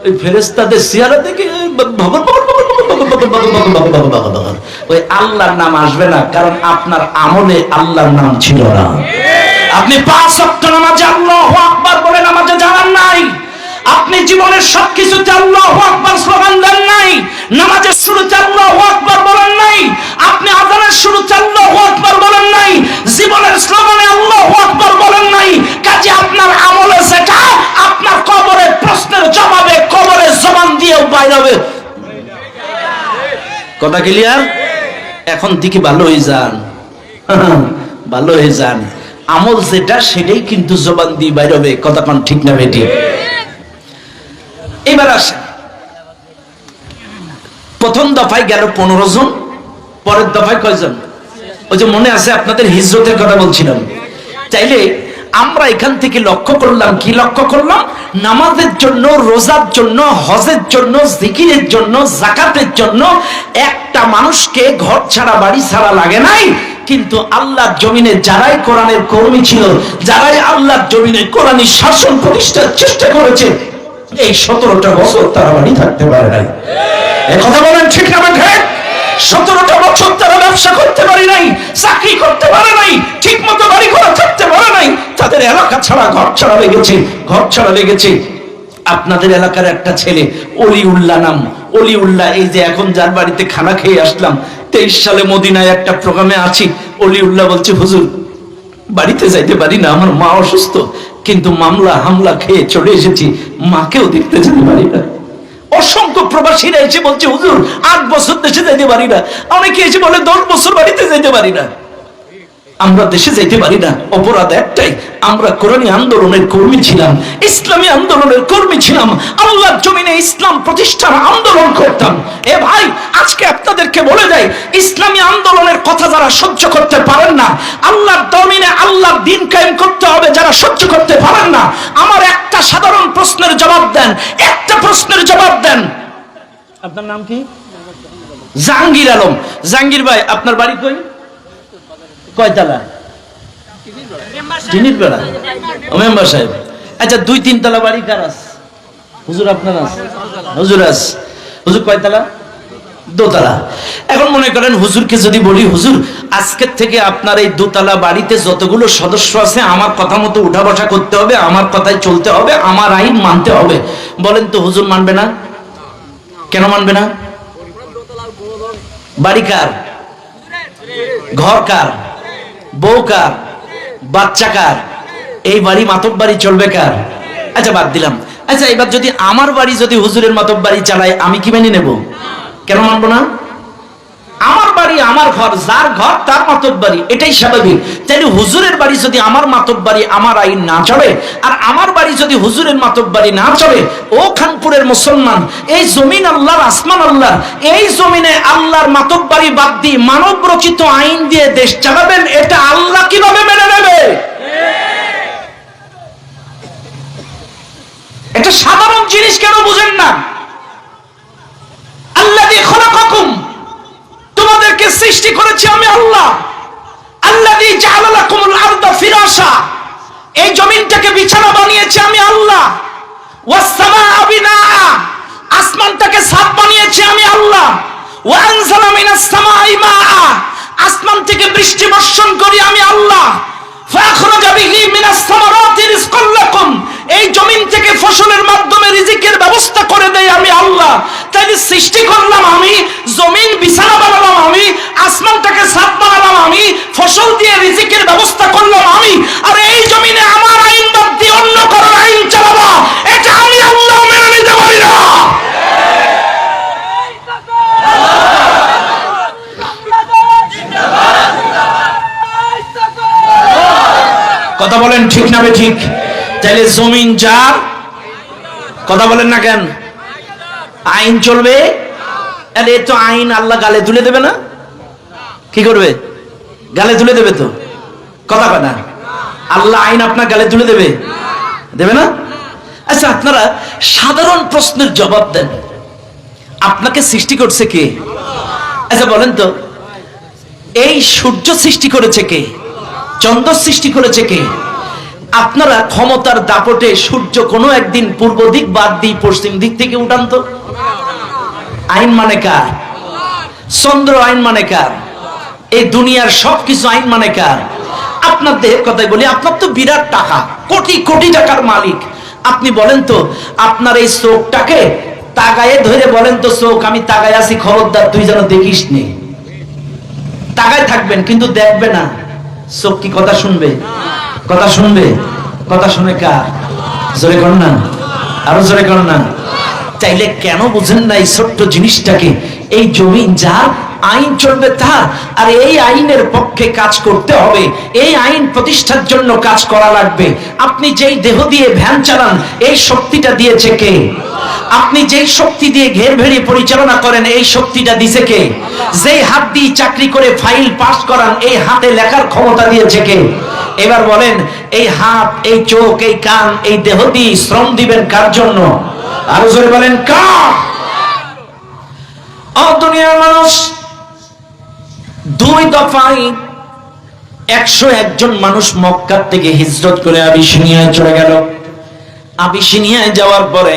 ওই ফেরেশতাদের চেহারা দেখে ভগবান ওই আল্লাহর নাম আসবে না, কারণ আপনার আমলে আল্লাহর নাম ছিল না। আপনি 5 ওয়াক্ত নামাজে আল্লাহু আকবার বলে নামাজে যান নাই, আপনি জীবনের সবকিছুতে আল্লাহু আকবার স্লোগান দেন নাই, নামাজের শুরুতে আল্লাহু আকবার বলেন নাই, আপনি আযানের শুরুতে আল্লাহু আকবার বলেন নাই, জীবনের স্লোগানে আল্লাহু আকবার বলেন নাই। কাজে আপনার আমলে যেটা, আপনার কবরের প্রশ্নের জবাবে কবরের জবান দিয়ে হবে। কথা ক্লিয়ার? এখন থেকে ভালো হয়ে যান, ভালো হয়ে যান। আমল যেটা সেটাই কিন্তু জবান দিয়ে বাইর হবে। কথা কোন ঠিক না বেটি? এবার আসেন, প্রথম দফায় গেল 15 জন, পরের দফায় কয়জন? ওই যে মনে আছে আপনাদের হিজরতের কথা বলছিলাম। চাইলে আমরা এখান থেকে লক্ষ্য করলাম, কি লক্ষ্য করলাম? নামাজের জন্য, রোজার জন্য, হজের জন্য, জিকিরের জন্য, যাকাতের জন্য একটা মানুষকে ঘর ছাড়া বাড়ি ছাড়া লাগে নাই। কিন্তু আল্লাহর জমিনে যারাই কোরআনের কর্মী ছিল, যারাই আল্লাহর জমিনে কোরআনী শাসন প্রতিষ্ঠার চেষ্টা করেছে, এই 17টা বছর তারা বাড়ি থাকতে পারে নাই। এই কথা বলেন ঠিক না বেঠিক? 17টা বছর তারা ব্যবসা করতে পারে নাই, চাকরি করতে পারে নাই, ঠিক মতো বাড়ি ঘর থাকতে পারে নাই। তাদের এলাকা ছাড়া ঘর ছাড়া লেগেছে, ঘর ছাড়া লেগেছে। আপনাদের এলাকার একটা ছেলে অলিউল্লাহ নাম, অলিউল্লাহ, এই যে এখন যার বাড়িতে খানা খেয়ে আসলাম, 23 সালে মদিনায় একটা প্রোগ্রামে আছি। অলিউল্লাহ বলছে, হুজুর বাড়িতে যাইতে পারি না, আমার মা অসুস্থ, কিন্তু মামলা হামলা খেয়ে চলে এসেছি, মাকেও দেখতে যেতে পারি না। অসংখ্য প্রবাসীরা এসে বলছে, হুজুর 8 বছর দেশে যাইতে পারি না। অনেকে এসে বলে 10 বছর বাড়িতে যাইতে পারি না। আমরা দেশে যাইতে পারি না, অপরাধ একটাই, আমরা কোরআনী আন্দোলনের কর্মী ছিলাম, ইসলামী আন্দোলনের কর্মী ছিলাম, আল্লাহর জমিনে ইসলাম প্রতিষ্ঠার আন্দোলন করতাম। এ ভাই, আজকে আপনাদেরকে বলে যাই, ইসলামী আন্দোলনের কথা যারা সহ্য করতে পারেন না, আল্লাহর জমিনে আল্লাহর দ্বীন কায়েম করতে হবে যারা সহ্য করতে পারেন না, আমার একটা সাধারণ প্রশ্নের জবাব দেন, একটা প্রশ্নের জবাব দেন। আপনার নাম কি? জাহাঙ্গীর আলম। জাহাঙ্গীর ভাই, আপনার বাড়ি কই? কয়তলা? জিনির বেড়া, মেম্বার সাহেব। আচ্ছা, 2-3 তলা বাড়ি কার আছে? হুজুর আপনার আছে? হুজুর আছে। হুজুর কয়তলা? 2 তলা। এখন মনে করেন হুজুরকে যদি বলি, হুজুর আজকের থেকে আপনার এই 2 তলা বাড়িতে যতগুলো সদস্য আছে আমার কথা মতো উঠা বসা করতে হবে, আমার কথায় চলতে হবে, আমার আইন মানতে হবে, বলেন তো হুজুর মানবে না? কেন মানবে না? বাড়ি কার? ঘর কার? বউ কার? বাচ্চা কার? এই বাড়ি মাতব বাড়ি চলবে কার? আচ্ছা বাদ দিলাম। আচ্ছা, এবার যদি আমার বাড়ি যদি হুজুরের মাতব বাড়ি চালায়, আমি কি মেনে নেব? কেন মানবো না? আমার বাড়ি আমার ঘর, যার ঘর তার মাতব বাড়ি, এটাই স্বাভাবিক। তাইলে হুজুরের বাড়ি যদি আমার মাতব বাড়ি, আমার আইন না চলে, আর আমার বাড়ি যদি হুজুরের মাতব বাড়ি না চলে, ও খানপুরের মুসলমান, এই জমিন আল্লাহর, আসমান আল্লাহর, এই জমিনে আল্লাহর মাতব বাড়ি বাদ দিয়ে মানব রচিত আইন দিয়ে দেশ চালাবেন, এটা আল্লাহ কিভাবে মেনে নেবে? এটা সাধারণ জিনিস কেন বুঝেন না? আল্লাযী খলাকাকুম, তোমাদেরকে সৃষ্টি করেছি আমি আল্লাহ। আল্লাযী জাআলা লাকুমুল আরদা ফিরাশা, এই জমিনটাকে বিছানা বানিয়েছি আমি আল্লাহ। ওয়াস সামাআ বিনাআ, আসমানটাকে ছাদ বানিয়েছি আমি আল্লাহ। ওয়া আনজালা মিনাস সামাই মাআ, আসমান থেকে বৃষ্টি বর্ষণ করি আমি আল্লাহ। ফাখরাজা বিহি মিনাস সামারাতি রিজকাল লাকুম, এই জমিন থেকে ফসলের মাধ্যমে রিজিকের ব্যবস্থা করে দেই আমি আল্লাহ। তাই সৃষ্টি করলাম আমি, জমিন বিছানা বানালাম আমি, আসমানটাকে ছাদ বানালাম আমি, ফসল দিয়ে রিজিকের ব্যবস্থা করলাম আমি, আর এই জমিনে আমার আইন বাদ দিয়ে অন্য কারো আইন চালাবো, এটা আমি আল্লাহ মেনে নিতে পারি না। কথা বলেন ঠিক না বে ঠিক? তাহলে জমিন যার, কথা বলেন না কেন? আইন চলবে। আরে তো আইন আল্লাহ গালে তুলে দেবে না? কি করবে? গালে তুলে দেবে তো? কথা কয় না? আল্লাহ আইন আপনার গালে তুলে দেবে? দেবে না? আচ্ছা, আপনারা সাধারণ প্রশ্নের জবাব দেন, আপনাকে সৃষ্টি করছে কে? আচ্ছা বলেন তো, এই সূর্য সৃষ্টি করেছে কে? চন্দ্র সৃষ্টি করেছে কে? আপনারা ক্ষমতার দাপটে সূর্য কোনো একদিন পূর্ব দিক বাদ দিয়ে পশ্চিম দিক থেকে উঠান তো? আইন মানে কার? চন্দ্র আইন মানে কার? এই দুনিয়ার সবকিছু আইন মানে কার? আপনার দেহের কথাই বলি, আপনার তো বিরাট টাকা, কোটি কোটি টাকার মালিক। আপনি বলেন তো, আপনার এই চোখটাকে তাগায়ে ধরে বলেন তো, চোখ আমি তাগায় আছি, খবরদার তুই যেন দেখিস নি। তাগায় থাকবেন কিন্তু দেখবে না। চোখ কি কথা শুনবে? কথা শুনবে? কথা শুনে কার? জোরে কর না, আরো জোরে কর না। চাইলে কেন বুঝেন না এই ছোট্ট জিনিসটাকে? এই জমিন যার, আইন চলবে তার, আর এই আইনের পক্ষে কাজ করতে হবে। এই আইন প্রতিষ্ঠার জন্য কাজ করা লাগবে। আপনি যেই দেহ দিয়ে ভ্যান চালান, এই শক্তিটা দিয়েছে কে? আপনি যেই শক্তি দিয়ে ঘের ভেড়ি পরিচালনা করেন, এই শক্তিটা দিয়েছে কে? যেই হাত দিয়ে চাকরি করে ফাইল পাস করান, এই হাতে লেখার ক্ষমতা দিয়েছে কে? এবার বলেন, এই হাত, এই চোখ, এই কান, এই দেহ দিয়ে শ্রম দিবেন কার জন্য? আরো জোরে বলেন, কার? দুনিয়ার মানুষ, 2 দফায় 101 জন মানুষ মক্কা থেকে হিজরত করে আবিসিনিয়ায় চলে গেল। আবিসিনিয়ায় যাওয়ার পরে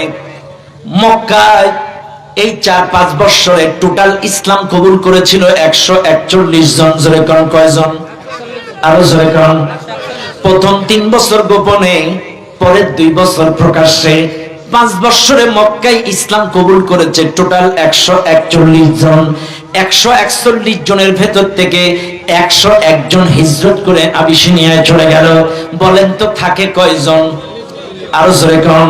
মক্কায় এই 4-5 বছরে টোটাল ইসলাম কবুল করেছিল 141 জন। জোরে কোন কয়জন? আরো জোরে কোন? প্রথম 3 বছর গোপনে, পরের 2 বছর প্রকাশ্যে। 5 বছরে মক্কায় ইসলাম কবুল করেছে টোটাল 141 জন। 141 জনের ভেতর থেকে 101 জন হিজরত করে আবিসিনিয়ায় চলে গেল। বলেন তো থাকে কয়জন? আরো জোরে কোন?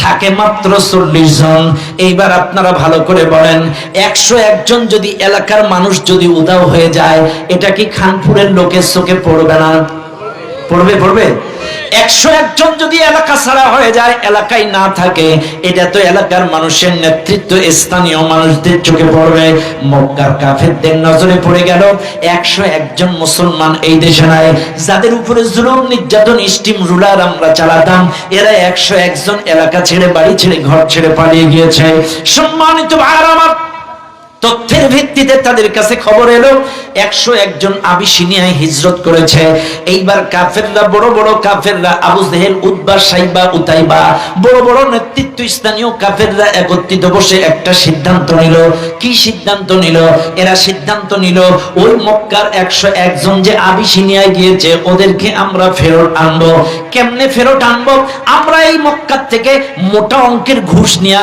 থাকে মাত্র 40 জন। এইবার আপনারা ভালো করে বলেন, 101 জন যদি এলাকার মানুষ যদি উধাও হয়ে যায়, এটা কি খানপুরের লোকের চোখে পড়বে না? পড়বে, পড়বে। 101 জন যদি এলাকা ছাড়া হয়ে যায়, এলাকায় না থাকে, এটা তো এলাকার মানুষের নেতৃত্ব স্থানীয় মানুষদের চোখে পড়বে। মক্কার কাফেরদের নজরে পড়ে গেল 101 জন মুসলমান এই দেশে নাই, যাদের উপরে জুলুম নির্যাতন স্টিম রুলার আমরা চালাতাম। এরা 101 জন এলাকা ছেড়ে, বাড়ি ছেড়ে, ঘর ছেড়ে পালিয়ে গিয়েছে। সম্মানিত ভাইরা আমার, তথ্যের ভিত্তিতে তাদের কাছে খবর এলো 101 জন আবিসিনিয়ায় হিজরত করেছে। এইবার কাফেররা, বড় বড় কাফেররা, আবু জেহেল, উতবা, সাইবা, উতাইবা, বড় বড় নেতৃত্ব স্থানীয় কাফেররা একত্রিত বসে একটা সিদ্ধান্ত নিল। কি সিদ্ধান্ত নিল? এরা সিদ্ধান্ত নিল, ওই মক্কার 101 জন যে আবিসিনিয়ায় গিয়েছে, ওদেরকে আমরা ফেরত আনবো। কেমনে ফেরত আনবো? আমরা এই মক্কার থেকে মোটা অঙ্কের ঘুষ নিয়ে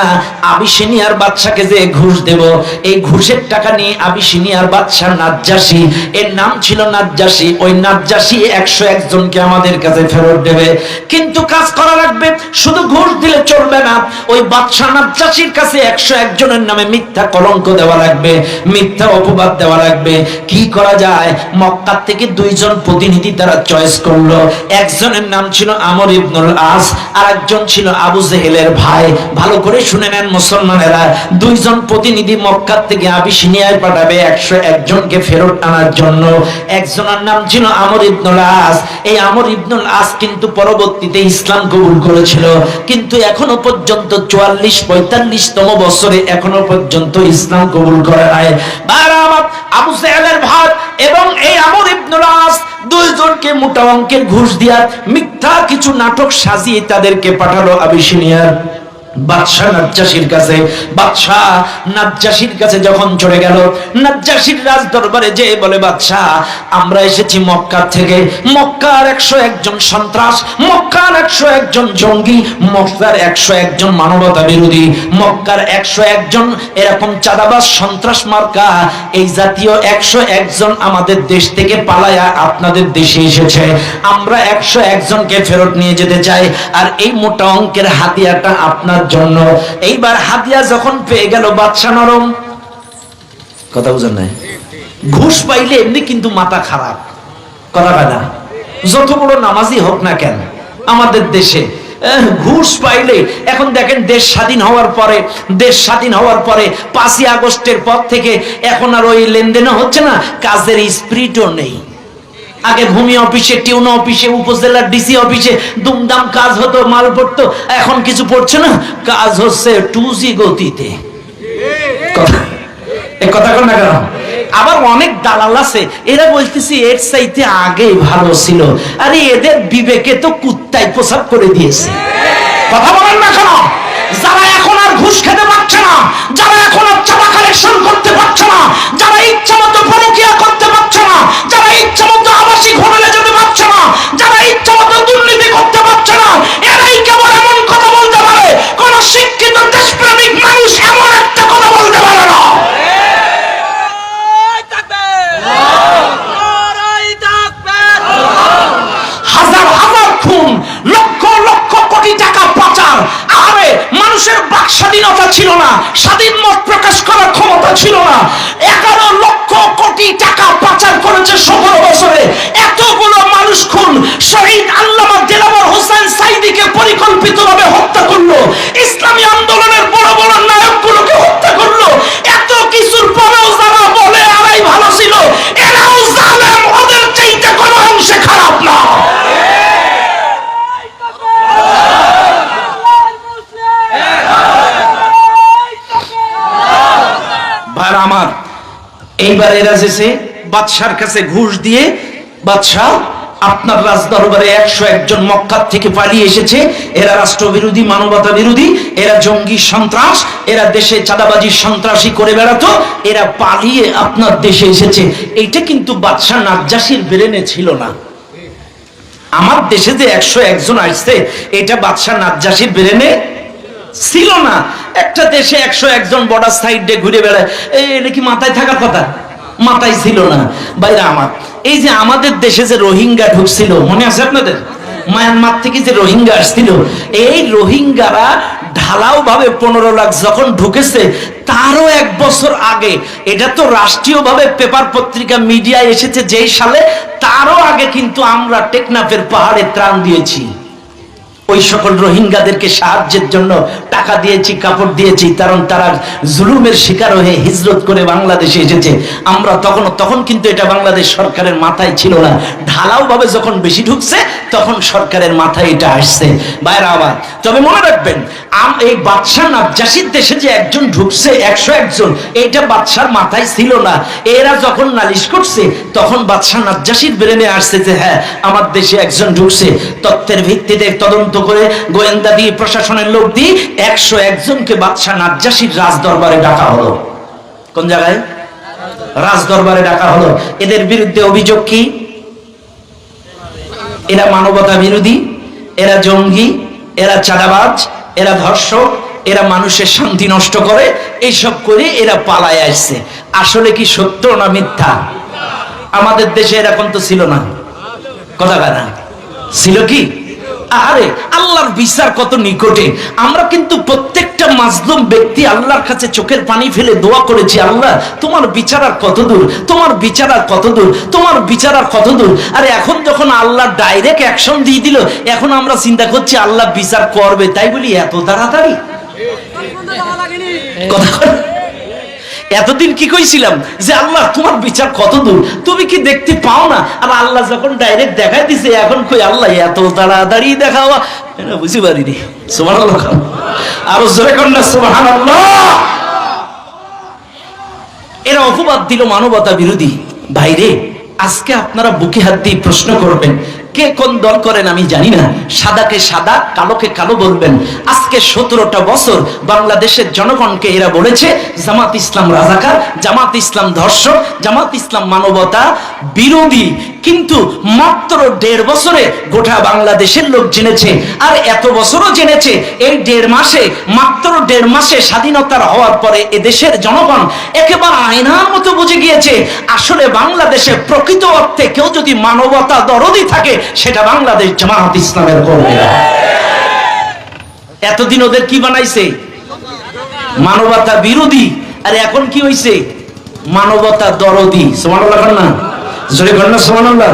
আবিসিনিয়ার বাদশাকে যে ঘুষ দেব, এই ঘুষের টাকা নিয়ে আবিসিনিয়ার বাদশা নাজ্জাশী, এর নাম ছিল নাজ্জাশী, ওই নাজ্জাশী 101 জনকে আমাদের কাছে ফেরত দেবে। কিন্তু কাজ করা লাগবে, শুধু ঘুষ দিলে চলবে না। ওই বাদশা নাজ্জাশীর কাছে 101 জনের নামে মিথ্যা কলঙ্ক দেওয়া লাগবে, মিথ্যা অপবাদ দেওয়া লাগবে। কি করা যায়? মক্কা থেকে 2 জন প্রতিনিধি তারা চয়েস করলো। একজনের নাম ছিল আমর ইবনুল আস, আর একজন ছিল আবু জেহেলের ভাই। ভালো করে শুনে নেন মুসলমানেরা, 2 জন প্রতিনিধি মক্কা থেকে আবিসিনিয়ায় পাঠাবে 101 জনকে ফেরত আনার জন্য। একজনের নাম ছিল আমর ইবনুল আস। এই আমর ইবনুল আস কিন্তু পরবর্তীতে ইসলাম কবুল করেছিল, কিন্তু এখনো পর্যন্ত 44-45তম বছরে এখনো পর্যন্ত ইসলাম কবুল করে নাই। আবু জেহেলের ভাই এবং এই আমর ইবনুল আস 2 জনকে মোটা অঙ্কের ঘুষ দিয়া মিথ্যা কিছু নাটক সাজিয়ে তাদেরকে পাঠালো আবিসিনিয়ার বাদশা নাজ্জাশীর কাছে। বাদশা নাজ্জাশীর কাছে যখন চলে গেল, নাজ্জাশীর রাজ দরবারে যে বলে, বাদশা, আমরা এসেছি মক্কা থেকে। মক্কার 101 জন সন্ত্রাস, মক্কার 101 জন জঙ্গি, মক্কার 101 জন মানবতা বিরোধী, মক্কার 101 জন এরকম চাঁদাবাজ সন্ত্রাস মার্কা এই জাতীয় 101 জন আমাদের দেশ থেকে পালায়া আপনাদের দেশে এসেছে। আমরা 101 জনকে ফেরত নিয়ে যেতে চাই, আর এই মোটা অঙ্কের হাতিয়ারটা আপনার জন্য। এইবার হাদিয়া যখন পেয়ে গেল, বাদশা নরম। কথা বুঝেন নাই? ঘুষ পাইলে এমনি কিন্তু মাথা খারাপ করা হয় না, যত বড় নামাজি হোক না কেন আমাদের দেশে ঘুষ পাইলে। এখন দেখেন, দেশ স্বাধীন হওয়ার পরে 5ই আগস্টের পর থেকে এখন আর ওই লেনদেন হচ্ছে না, কাজের স্পিরিটও নেই। আগে ভূমি অফিসে, টিউন অফিসে, উপজেলার ডিসি অফিসে দুমদাম কাজ হতো, মাল পড়তো। এখন কিছু পড়ছে না, কাজ হচ্ছে 2G গতিতে। কথা কর না কেন? আবার অনেক দালাল আছে, এরা বলতেছি এর চাইতে আগেই ভালো ছিল। আরে এদের বিবেকে তো কুত্তাই প্রসাব করে দিয়েছে। কথা বলেন না কেন? যারা এখন আর ঘুষ খেতে পারছে না, যারা এখন আর চাঁদা কালেকশন করতে পারছে না, যারা ইচ্ছা মতো পরকিয়া করতে পারছে না, যারা ইচ্ছা মতো আবাসিক হোটেলে যেতে পারছে না, যারা ইচ্ছা মতো দুর্নীতি করতে পারছে না, এরাই কেবল এমন কথা বলতে পারে। কোন শিক্ষিত দেশপ্রেমিক মানুষ এমন একটা কথা বলতে পারে না। হাজার হাজার খুন, লক্ষ লক্ষ কোটি টাকা পাচার, আরে মানুষের বাক স্বাধীনতা ছিল না, স্বাধীন মত প্রকাশ করার ক্ষমতা ছিল না। 11 লক্ষ কোটি টাকা পাচার করেছে 17 বছরে। এতগুলো মানুষ খুন, শহীদ আল্লামা দেলাওয়ার হোসেন সাঈদীকে পরিকল্পিতভাবে হত্যা করলো, ইসলামী আন্দোলনের বড় বড় নায়কগুলোকে হত্যা করলো। এত কিছুর পরেও যারা বলে আরাই ভালো ছিল, এরাও জালেম, ওদের চাইতে কোনো অংশে খারাপ না। ভাইরা আমার, এইবার এরা যেছে বাদশার কাছে ঘুষ দিয়ে, বাদশাহ আপনার রাজ দরবারে 101 জন মক্কা থেকে পালিয়ে এসেছে, এরা রাষ্ট্রবিরোধী, মানবতা বিরোধী, এরা জঙ্গি সন্ত্রাস, এরা দেশে চাঁদাবাজি সন্ত্রাসী করে বেড়াতো, এরা পালিয়ে আপনার দেশে এসেছে। এইটা কিন্তু বাদশাহ নাজ্জাশীর ব্রেনে ছিল না। আমার দেশে যে 101 জন আসছে, এটা বাদশাহ নাজ্জাশীর ব্রেনে ছিল না। একটা দেশে 101 জন বর্ডার সাইডে ঘুরে বেড়ায়, এটা কি মাথায় থাকার কথা? মাথায় ছিল না। বাইরে আমার, এই যে আমাদের দেশে যে রোহিঙ্গা ঢুকছিল, মনে আছে আপনাদের? মায়ানমার থেকে যে রোহিঙ্গা আসছিল, এই রোহিঙ্গারা ঢালাও ভাবে 15 লাখ যখন ঢুকেছে, তারও 1 বছর আগে, এটা তো রাষ্ট্রীয় ভাবে পেপার পত্রিকা মিডিয়ায় এসেছে যেই সালে, তারও আগে কিন্তু আমরা টেকনাফের পাহাড়ে ত্রাণ দিয়েছি। ওই সকল রোহিঙ্গাদেরকে সাহায্যের জন্য টাকা দিয়েছি, কাপড় দিয়েছি, কারণ তারা জুলুমের শিকার হয়ে হিজরত করে বাংলাদেশে এসেছে। আমরা তখন কিন্তু এটা বাংলাদেশ সরকারের মাথায় ছিল না। ঢালাও ভাবে যখন বেশি ঢুকছে, তখন সরকারের মাথায় এটা আসছে। বাইরে আবার, তবে মনে রাখবেন, এই বাদশাহ নাজ্জাশীর দেশে যে একজন ঢুকছে, 101 জন, এইটা বাদশার মাথায় ছিল না। এরা যখন নালিশ করছে, তখন বাদশাহ নাজ্জাশীর ব্রেনে আসছে যে হ্যাঁ, আমার দেশে একজন ঢুকছে। তথ্যের ভিত্তিতে তদন্ত করে, গোয়েন্দা দিয়ে, প্রশাসনের লোক দিয়ে 101 জনকে বাদশাহ নাজ্জাশীর রাজ দরবারে ডাকা হলো। কোন জায়গায়? রাজ দরবারে ডাকা হলো। এদের বিরুদ্ধে অভিযোগ কি? এরা মানবতা বিরোধী, এরা জঙ্গি, এরা চাঁদাবাজ, এরা ধর্ষক, এরা মানুষের শান্তি নষ্ট করে, এইসব করে এরা পালায় আসছে। আসলে কি সত্য না মিথ্যা? আমাদের দেশে এরকম তো ছিল না, কথা না ছিল কি? আরে আল্লাহর বিচার কত নিকটে। আমরা কিন্তু প্রত্যেকটা মাজলুম ব্যক্তি আল্লাহর কাছে চোখের পানি ফেলে দোয়া করেছি, আল্লাহ তোমার বিচার আর কত দূর, তোমার বিচার আর কত দূর, তোমার বিচার আর কত দূর। আরে এখন যখন আল্লাহ ডাইরেক্ট অ্যাকশন দিয়ে দিল, এখন আমরা চিন্তা করছি আল্লাহ বিচার করবে, তাই বলি এত তাড়াতাড়ি কথা। এতদিন কি কইছিলাম যে আল্লাহ তোমার বিচার কত দূর, তুমি কি দেখতে পাও না? আর আল্লাহ যখন ডাইরেক্ট দেখাই দিছে, এখন কই আল্লাহ এত তাড়াতাড়ি দেখাওয়া, বুঝতে পারিনি। সুবহানাল্লাহ, আরো জোরে কর না সুবহানাল্লাহ। এরা অপবাদ দিল মানবতা বিরোধী। ভাইরে, আজকে আপনারা বুকে হাত দিয়ে প্রশ্ন করবেন, কে কোন দল করেন আমি জানি না, সাদাকে সাদা, কালোকে কালো বলবেন। আজকে 17টা বছর বাংলাদেশের জনগণকে এরা বলেছে জামাত ইসলাম রাজাকার, জামাত ইসলাম ধর্ষক, জামাত ইসলাম মানবতা বিরোধী। কিন্তু মাত্র 1.5 বছরে গোটা বাংলাদেশের লোক জেনেছে। আর এত বছরও জেনেছে, এই 1.5 মাসে, মাত্র 1.5 মাসে স্বাধীনতার হওয়ার পরে এদেশের জনগণ একেবারে আয়নার মতো বুঝে গিয়েছে, আসলে বাংলাদেশে প্রকৃত অর্থে কেউ যদি মানবতা দরদি থাকে, সেটা বাংলাদেশ জামাত ইসলামের কর্মীরা। এতদিন ওদের কি বানাইছে? মানবতা বিরোধী। আর এখন কি হইছে? মানবতা দরদি। সুবহানাল্লাহ না? জোরে বলেন না সুবহানাল্লাহ।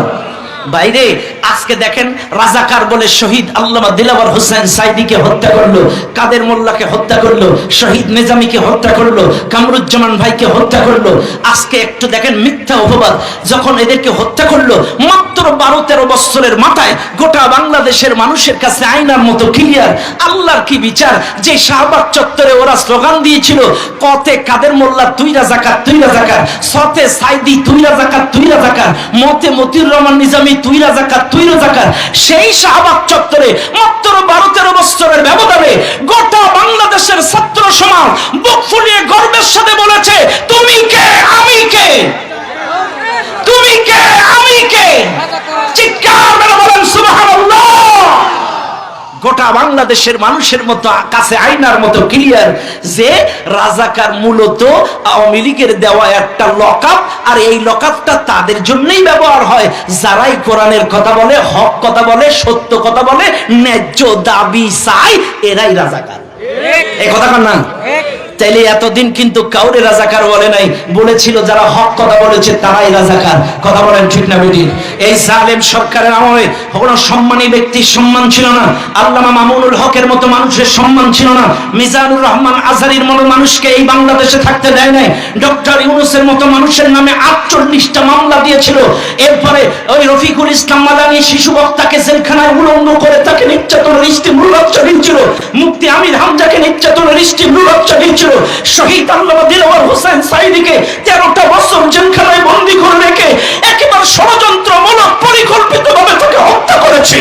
বাইরে আজকে দেখেন, রাজাকার বলে শহীদ আল্লামা দেলাওয়ার হোসেন সাঈদীকে হত্যা করলো, কাদের মোল্লাকে হত্যা করলো, শহীদ নিজামীকে হত্যা করলো, কামরুজ্জামান ভাইকে হত্যা করলো। আজকে একটু দেখেন মিথ্যা অপবাদ, যখন এদেরকে হত্যা করলো, মাত্র 12-13 বছরের মাথায় গোটা বাংলাদেশের মানুষের কাছে আয়নার মতো ক্লিয়ার আল্লাহর কি বিচার। যে শাহবাগ চত্বরে ওরা স্লোগান দিয়েছিল, কতে কাদের মোল্লা তুই রাজাকার, তুই রাজাকার, সতে সাঈদী তুই রাজাকার, তুই রাজাকার, মতে মতিউর রহমান নিজামী তুই রাজাকার, তুই রাজাকার, সেই শাহবাগ চত্বরে মাত্র 12-13 বছরের ব্যবধানে গোটা বাংলাদেশের ছাত্র সমাজ বুক ফুলিয়ে গর্বের সাথে বলেছে, তুমি কে আমি কে, তুমি কে আমি কে। চিৎকার করে বলেন সুবহানাল্লাহ। গোটা বাংলাদেশের মানুষের মতো কাছে আয়নার মতো ক্লিয়ার যে রাজাকার মূলত আওয়ামী লীগের দেওয়া একটা লকআপ, আর এই লকআপটা তাদের জন্যই ব্যবহার হয় যারাই কোরআনের কথা বলে, হক কথা বলে, সত্য কথা বলে, ন্যায্য দাবি চায়, এরাই রাজাকার। এই কথা কন না? তাইলে এতদিন কিন্তু কাউরে রাজাকার বলে নাই, বলেছিল যারা হক কথা বলেছে তারাই রাজাকার। কথা বলেন ঠিক না বেটি? এই জালেম সরকারের আমলে কোনো সম্মানী ব্যক্তির সম্মান ছিল না, আল্লামা মামুনুল হকের মতো মানুষের সম্মান ছিল না, মিজানুর রহমান আজহারীর মতো মানুষকে এই বাংলাদেশে থাকতে দেয় নাই, ডক্টর ইউনূসের মতো মানুষের নামে 48টা মামলা দিয়েছিল। এরপরে ওই রফিকুল ইসলাম মাদানী শিশু বক্তাকে জেলখানায় উলঙ্গ করে তাকে নির্যাতনের স্টিম রূপাচ্ছ দিয়েছিল, মুফতি আমির হামজাকে নির্যাতনের স্টিম রূপাচ্ছ দিয়েছিল, শহীদ আল্লামা দিলওয়ার হোসেন সাঈদীকে 13টা বছর জেলখানায় বন্দী করে রেখে একেবারে ষড়যন্ত্রমূলক পরিকল্পিতভাবে তাকে হত্যা করেছে।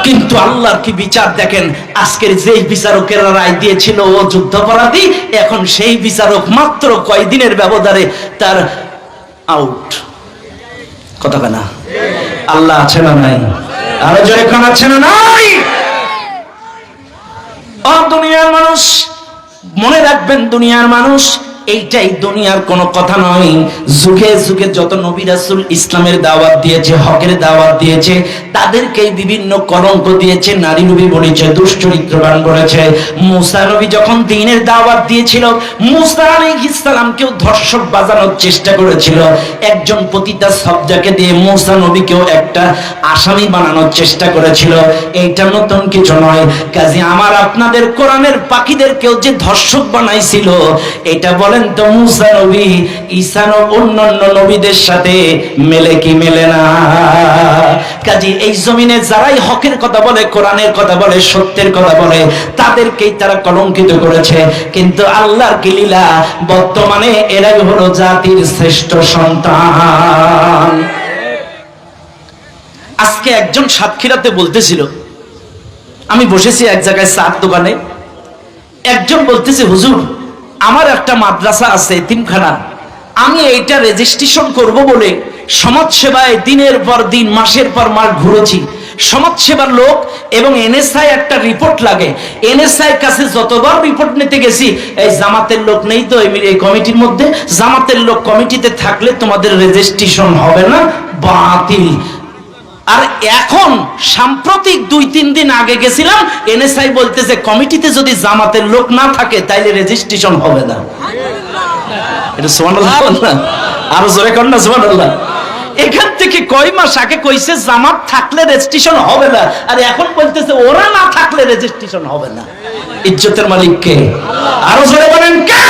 কিন্তু আল্লাহর কি বিচার দেখেন, আজকের যেই বিচারকেরা রায় দিয়েছিল ও যুদ্ধাপরাধী, এখন সেই বিচারক মাত্র কয়দিনের ব্যবধানে তার আউট। কথা কেনা? আল্লাহ আছে না নাই? আরো জোরে কোন আছে না নাই? ও দুনিয়ার মানুষ, মনে রাখবেন দুনিয়ার মানুষ, এইটাই দুনিয়ার কোনো কথা নয়। যুগে যুগে যত নবী রাসূল ইসলামের দাওয়াত দিয়েছে, হকের দাওয়াত দিয়েছে, তাদেরকে বিভিন্ন কলঙ্ক দিয়েছে, নারী নবী বলেছে, দুশ্চরিত্রবান বলেছে। মুসা নবী যখন দ্বীনের দাওয়াত দিয়েছিল, মুসা আলাইহিস সালামকেও ধর্ষক বাজানোর চেষ্টা করেছিল, একজন পতিতা সবজাকে দিয়ে মুসা নবীকেও একটা আসামি বানানোর চেষ্টা করেছিল। এইটা নতুন কিছু নয়। কাজে আমার আপনাদের কোরআনের পাখিদেরকেও যে ধর্ষক বানাইছিল, এটা বলে তো মুসা নবী ঈসা নবী অন্যান্য নবীদের সাথে মেলে কি মেলে না? কাজী এই জমিনে যারাই হকের কথা বলে, কোরআনের কথা বলে, সত্যের কথা বলে, তাদেরকেই তারা কলঙ্কিত করেছে। কিন্তু আল্লাহর কি লীলা, বর্তমানে এরাই হলো জাতির শ্রেষ্ঠ সন্তান। আজকে একজন সাতক্ষীরাতে বলতেছিল, আমি বসেছি এক জায়গায় চার দোকানে, একজন বলতেছে হুজুর আমার একটা মাদ্রাসা আছে এতিমখানা, আমি এইটা রেজিস্ট্রেশন করব বলে সমাজ সেবায় দিনের পর দিন মাসের পর মাস ঘুরেছি, সমাজ সেবার লোক এবং এনএসআই একটা রিপোর্ট লাগে, এনএসআই কাছে যতবার রিপোর্ট নিতে গেছি, এই জামাতের লোক নেই তো এই কমিটির মধ্যে, জামাতের লোক কমিটিতে থাকলে তোমাদের রেজিস্ট্রেশন হবে না, বাতিল। আর এখন সাম্প্রতিক 2-3 দিন আগে গেছিলাম, এনএসআই বলতেছে কমিটিতে যদি জামাতের লোক না থাকে তাইলে রেজিস্ট্রেশন হবে না। এটা সুবহানাল্লাহ না? আরো জোরে কর না সুবহানাল্লাহ। এখান থেকে কয় মাস আগে কইছে জামাত থাকলে রেজিস্ট্রেশন হবে না, আর এখন বলতেছে ওরা না থাকলে রেজিস্ট্রেশন হবে না। ইজ্জতের মালিক কে? আরো জোরে বলেন কে?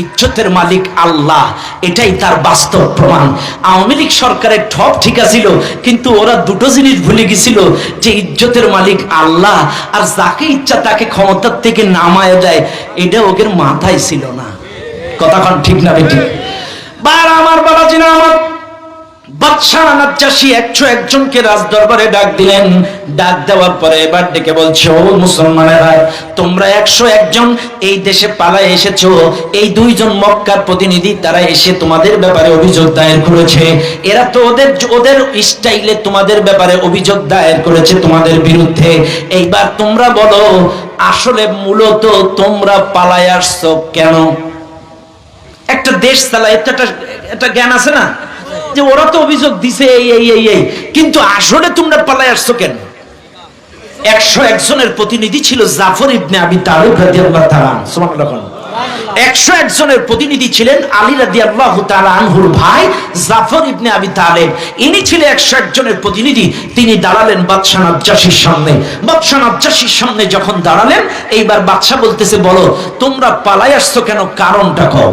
ইজ্জতের মালিক আল্লাহ, এটাই তার বাস্তব প্রমাণ। আওয়ামী লীগ সরকারের ঠপ ঠিক ছিল, কিন্তু ওরা দুটো জিনিস ভুলে গেছিল, যে ইজ্জতের মালিক আল্লাহ, আর যাকে ইচ্ছা তাকে ক্ষমতার থেকে নামায় দেয়, এটা ওদের মাথায় ছিল না। কথা কোন ঠিক না বেটি? বার আমার বাবাজি না, আমার বাদশাহ নাজ্জাশী 101 জনকে রাজ দরবারে ডাক দিলেন। ডাক দেওয়ার পরে এবার ডেকে বলছে, ও মুসলমানেরা, তোমরা 101 জন এই দেশে পালায় এসেছো, এই 2 জন মক্কার প্রতিনিধি, তারা এসে তোমাদের ব্যাপারে অভিযোগ দায়ের করেছে। এরা তো ওদের স্টাইলে তোমাদের ব্যাপারে অভিযোগ দায়ের করেছে তোমাদের বিরুদ্ধে। এইবার তোমরা বলো, আসলে মূলত তোমরা পালায় আসছো কেন? একটা দেশ চালায় একটা জ্ঞান আছে না, যে ওরা তো অভিযোগ দিছে এই, কিন্তু আসলে তোমরা পালায় আসছো কেন? 101 জনের প্রতিনিধি ছিল জাফর ইবনে আবি তালিব রাদিয়াল্লাহু তাআলা আনহু। সুবহানাল্লাহ। 101 জনের প্রতিনিধি ছিলেন আলী রাদিয়াল্লাহু তাআলা আনহুর ভাই জাফর ইবনে আবি তালিব। ইনি ছিলেন 101 জনের প্রতিনিধি। তিনি দাঁড়ালেন বাদশাহ নাজ্জাশীর সামনে। বাদশাহ নাজ্জাশীর সামনে যখন দাঁড়ালেন, এইবার বাদশাহ বলতেছে, বলো তোমরা পালায় আসছো কেন, কারণটা কও।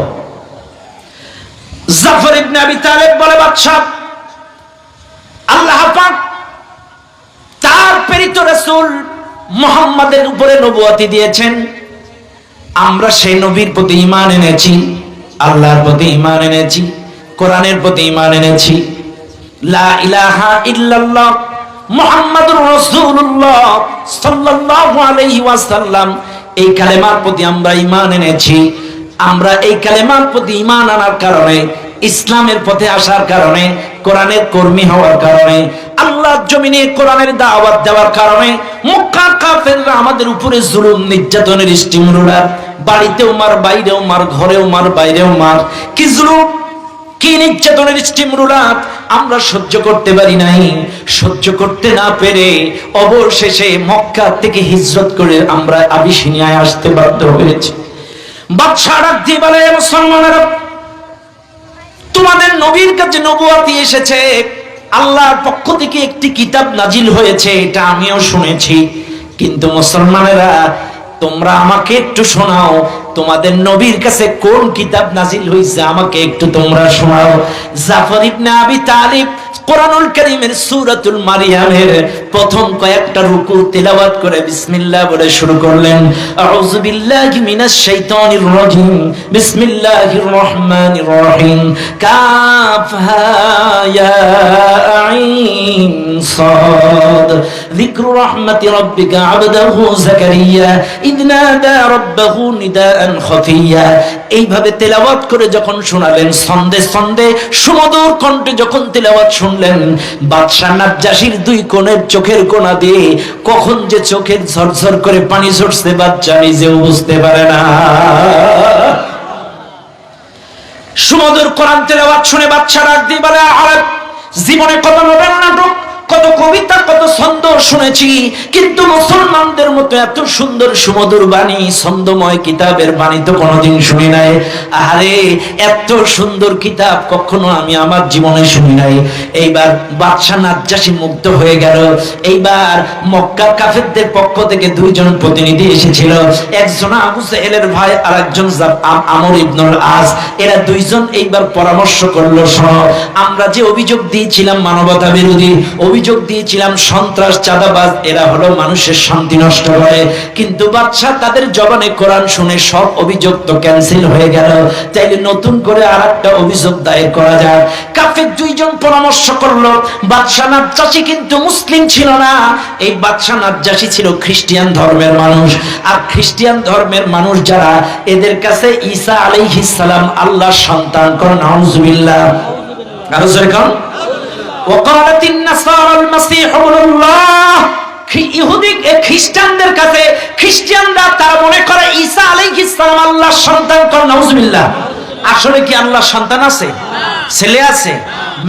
জাফর ইবনে আবি তালিব বলে, বাদশাহ, আল্লাহ পাক তার প্রেরিত রাসূল মুহাম্মাদের উপরে নবুয়তি দিয়েছেন, আমরা সেই নবীর প্রতি ঈমান এনেছি, আল্লাহর প্রতি ঈমান এনেছি, কোরআনের প্রতি ঈমান এনেছি, লা ইলাহা ইল্লাল্লাহ মুহাম্মাদুর রাসূলুল্লাহ সাল্লাল্লাহু আলাইহি ওয়াসাল্লাম, এই কালেমার প্রতি আমরা ঈমান এনেছি। আমরা এই কালেমার প্রতি ঈমান আনার কারণে, ইসলামের পথে আসার কারণে, কোরআনের কর্মী হওয়ার কারণে, আল্লাহর জমিনে কোরআনের দাওয়াত দেওয়ার কারণে মক্কা কাফেররা আমাদের উপরে জুলুম নির্যাতনের স্টিম রোলার, বাড়িতেও মার, বাইরেও মার, ঘরেও মার, বাইরেও মার, কি জুলুম কি নির্যাতনের স্টিমরুলার আমরা সহ্য করতে পারি নাই। সহ্য করতে না পেরে অবশেষে মক্কা থেকে হিজরত করে আমরা আবিসিনিয়ায় আসতে বাধ্য হয়েছি। বাদশা ডাক দিয়ে বলে, মুসলমানেরা, তোমাদের নবীর কাছে নবুয়ত এসেছে, আল্লাহর পক্ষ থেকে একটি কিতাব নাজিল হয়েছে, এটা আমিও শুনেছি। কিন্তু মুসলমানেরা, তোমরা আমাকে একটু শোনাও, তোমাদের নবীর কাছে কোন কিতাব নাজিল হয়েছে আমাকে একটু তোমরা শোনাও। জাফর ইবনে আবি তালিব কোরআনুল কারীমের সূরাতুল মারিয়ামের প্রথম কয়েকটা রুকু তেলাওয়াত করে বিসমিল্লাহ বলে শুরু করলেন। আউযু বিল্লাহি মিনাশ শাইতানির রাজিম, বিসমিল্লাহির রহমানির রহিম। কাফ হা ইয়া আইন সাদ, যিকরু রাহমাতি রাব্বিকা আবদাহু যাকারিয়া ইয নাদা রাব্বাহু নিদাআন খাফিয়া। এইভাবে তেলাওয়াত করে যখন শোনালেন, ছন্দে ছন্দে সুমধুর কণ্ঠে যখন তেলাওয়াত শুনলেন, বাদশা নাজ্জাশীর দুই কোণের চোখের কোণা দিয়ে কখন যে চোখের ঝরঝর করে পানি ঝরছে বাদশা নিজেও বুঝতে পারে না। সুমধুর কোরআন তেলাওয়াত শুনে বাদশা ডাক দিয়ে বলে, আরে জীবনে কত নোবেল নাটক, কত কবিতা, কত ছন্দ শুনেছি, কিন্তু মুসলমানদের মতো এত সুন্দর সুমধুর বাণী, ছন্দময় কিতাবের বাণী তো কোনোদিন শুনি নাই। আরে এত সুন্দর কিতাব কখনো আমি আমার জীবনে শুনি নাই। এইবার বাদশা নাজ্জাশী মুগ্ধ হয়ে গেল। এইবার মক্কার কাফেরদের পক্ষ থেকে দুইজন প্রতিনিধি এসেছিল, একজন আবু জাহেলের ভাই আর একজন আমর ইবনুল আস। এরা দুইজন এইবার পরামর্শ করলো, শোনো, আমরা যে অভিযোগ দিয়েছিলাম মানবতা বিরোধী, অভিযোগ দিয়েছিলাম সন্ত্রাস, চাঁদাবাজ, এরা হলো মানুষের শান্তি নষ্ট করে, কিন্তু বাদশা তাদের জবানে কোরআন শুনে সব অভিযোগ তো ক্যান্সেল হয়ে গেল, তাইলে নতুন করে আরেকটা অভিযোগ দায়ের করা যায়। কাফের দুইজন পরামর্শ করলো। বাদশা নাজ্জাশী কিন্তু মুসলিম ছিল না, এই বাদশা নাজ্জাশী ছিল খ্রিস্টান ধর্মের মানুষ। আর খ্রিস্টান ধর্মের মানুষ যারা, এদের কাছে ঈসা আলাইহিস সালাম আল্লাহর সন্তান। কোন নাউজুবিল্লাহ, আরো জোরে কোন। وقالت النصارى المسيح ابن الله। ইহুদি খ্রিস্টানদের কাছে খ্রিস্টানরা তারা মনে করে ঈসা আলাইহিস সালাম আল্লাহর সন্তান। কোন নাউজুবিল্লাহ। আসলে কি আল্লাহর সন্তান আছে? ছেলে আছে,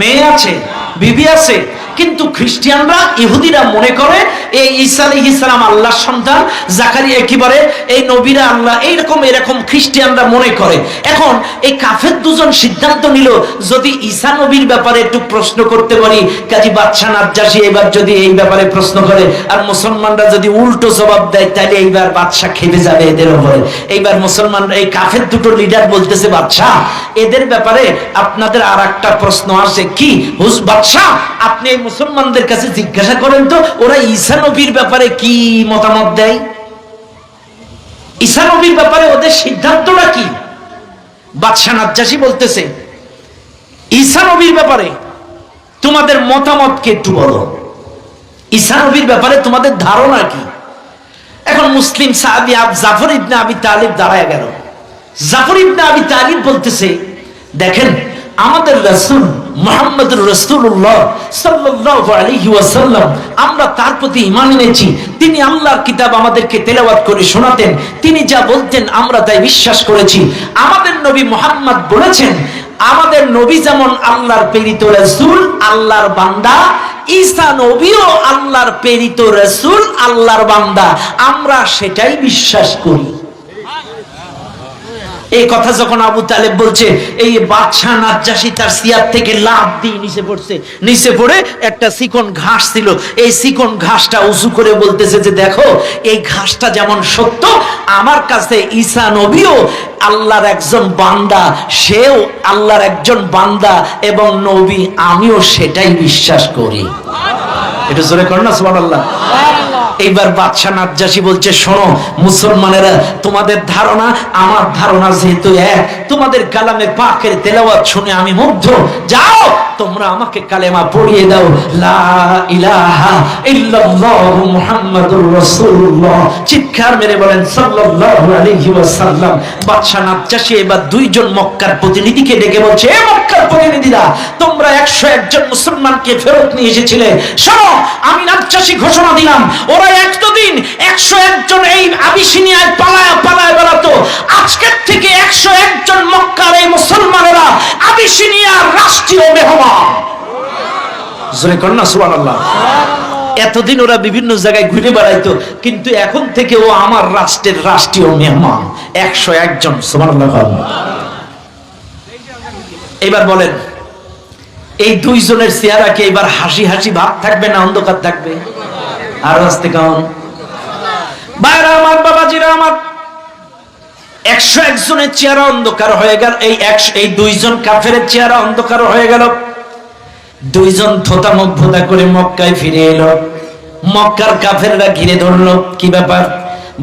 মেয়ে আছে, বিবি আছে, কিন্তু খ্রিস্টানরা, ইহুদিরা মনে করে এই ঈসা আলাইহিস সালাম আল্লাহর সন্তান, জাকারিয়া একেবারে এই নবীরা আল্লাহ, এরকম খ্রিস্টানরা মনে করে। এখন এই কাফের দুজন সিদ্ধান্ত নিল, যদি ঈসা নবীর ব্যাপারে একটু প্রশ্ন করতে পারি, কাজী বাদশা নাজ্জাশী এবার যদি এই ব্যাপারে প্রশ্ন করে আর মুসলমানরা যদি উল্টো জবাব দেয়, তাহলে এইবার বাদশা খেপে যাবে এদের উপরে। এইবার মুসলমানরা, এই কাফের দুটো লিডার বলতেছে, বাদশা এদের ব্যাপারে আপনাদের আর একটা প্রশ্ন আসে। কি বাদশা, আপনি মুসলমানদের কাছে জিজ্ঞাসা করেন তো, ওরা ঈসা নবীর ব্যাপারে কি মতামত দেয়, ঈসা নবীর ব্যাপারে ওদের সিদ্ধান্তটা কি? বাদশা নাজ্জাশী বলতেছে, ঈসা নবীর ব্যাপারে তোমাদের মতামত কে একটু বলো, ঈসা নবীর ব্যাপারে তোমাদের ধারণা কি? এখন মুসলিম সাহাবী জাফর ইবনে আবি তালিব দাঁড়ায় গেল। জাফর ইবনে আবি তালিব বলতেছে, দেখেন, আমাদের রাসূল মুহাম্মদুর রাসূলুল্লাহ সাল্লাল্লাহু আলাইহি ওয়াসাল্লাম, আমরা তার প্রতি ঈমান এনেছি। তিনি আল্লাহর কিতাব আমাদেরকে তেলাওয়াত করে শোনাতেন, তিনি যা বলতেন আমরা তাই বিশ্বাস করেছি। আমাদের নবী মুহাম্মদ বলেছেন, আমাদের নবী যেমন আল্লাহর প্রেরিত রাসূল, আল্লাহর বান্দা, ঈসা নবীও আল্লাহর প্রেরিত রাসূল, আল্লাহর বান্দা, আমরা সেটাই বিশ্বাস করি। এই কথা যখন আবু তালেব বলছে, এই বাদশা নাজ্জাশী তার সিয়ার থেকে লাফ দিয়ে নিচে পড়ছে। নিচে পড়ে একটা চিকন ঘাস ছিল, এই চিকন ঘাসটা উঁচু করে বলতেছে যে, দেখো, এই ঘাসটা যেমন সত্য, আমার কাছে ঈসা নবীও আল্লাহর একজন বান্দা, সেও আল্লাহর একজন বান্দা এবং নবী, আমিও সেটাই বিশ্বাস করি। এটা জোরে কর না সুবহানাল্লাহ। এইবার বাদশা নাজ্জাশী বলছে, শোনো মুসলমানেরা, তোমাদের ধারণা আমার ধারণা যেহেতু এক, তোমাদের কালামে পাকের তেলাওয়াত শুনে আমি মুগ্ধ, যাও তোমরা আমাকে কালেমা পড়িয়ে দাও, লা ইলাহা ইল্লাল্লাহু মুহাম্মাদুর রাসূলুল্লাহ। চিৎকার মেরে বলেন সাল্লাল্লাহু আলাইহি ওয়াসাল্লাম। বাদশা নাজ্জাশী এবার দুইজন মক্কার প্রতিনিধিকে ডেকে বলছে, এ মক্কার প্রতিনিধিরা, তোমরা 101 জন মুসলমানকে ফেরত নিয়ে এসেছিলে, শোনো, আমি নাজ্জাশী ঘোষণা দিলাম, ওরা একদিন 101 জন এই আবিসিনিয়ায় পালায় বেড়াতো, আজকের থেকে 101 জন মক্কার এই মুসলমানেরা আবিসিনিয়ার জোরে কর না সুবহানাল্লাহ। এতদিন ওরা বিভিন্ন জায়গায় ঘুরে বেড়াইতো, কিন্তু এখন থেকে ও আমার রাষ্ট্রের রাষ্ট্রীয় মেহমান। 101 জন, সুবহানাল্লাহ। এবার বলেন, এই দুইজনের চেহারা কি এবার হাসি হাসি ভাব থাকবে না অন্ধকার থাকবে? আর আসতে কেমন বাইরা আমার, বাবাজিরা আমার, 101 জনের চেহারা অন্ধকার হয়ে গেল। এই দুইজন কাফেরের চেহারা অন্ধকার হয়ে গেল। দুইজন থোতা মুখ ভোতা করে মক্কায় ফিরে এলো। মক্কার কাফেররা ঘিরে ধরলো, কি ব্যাপার?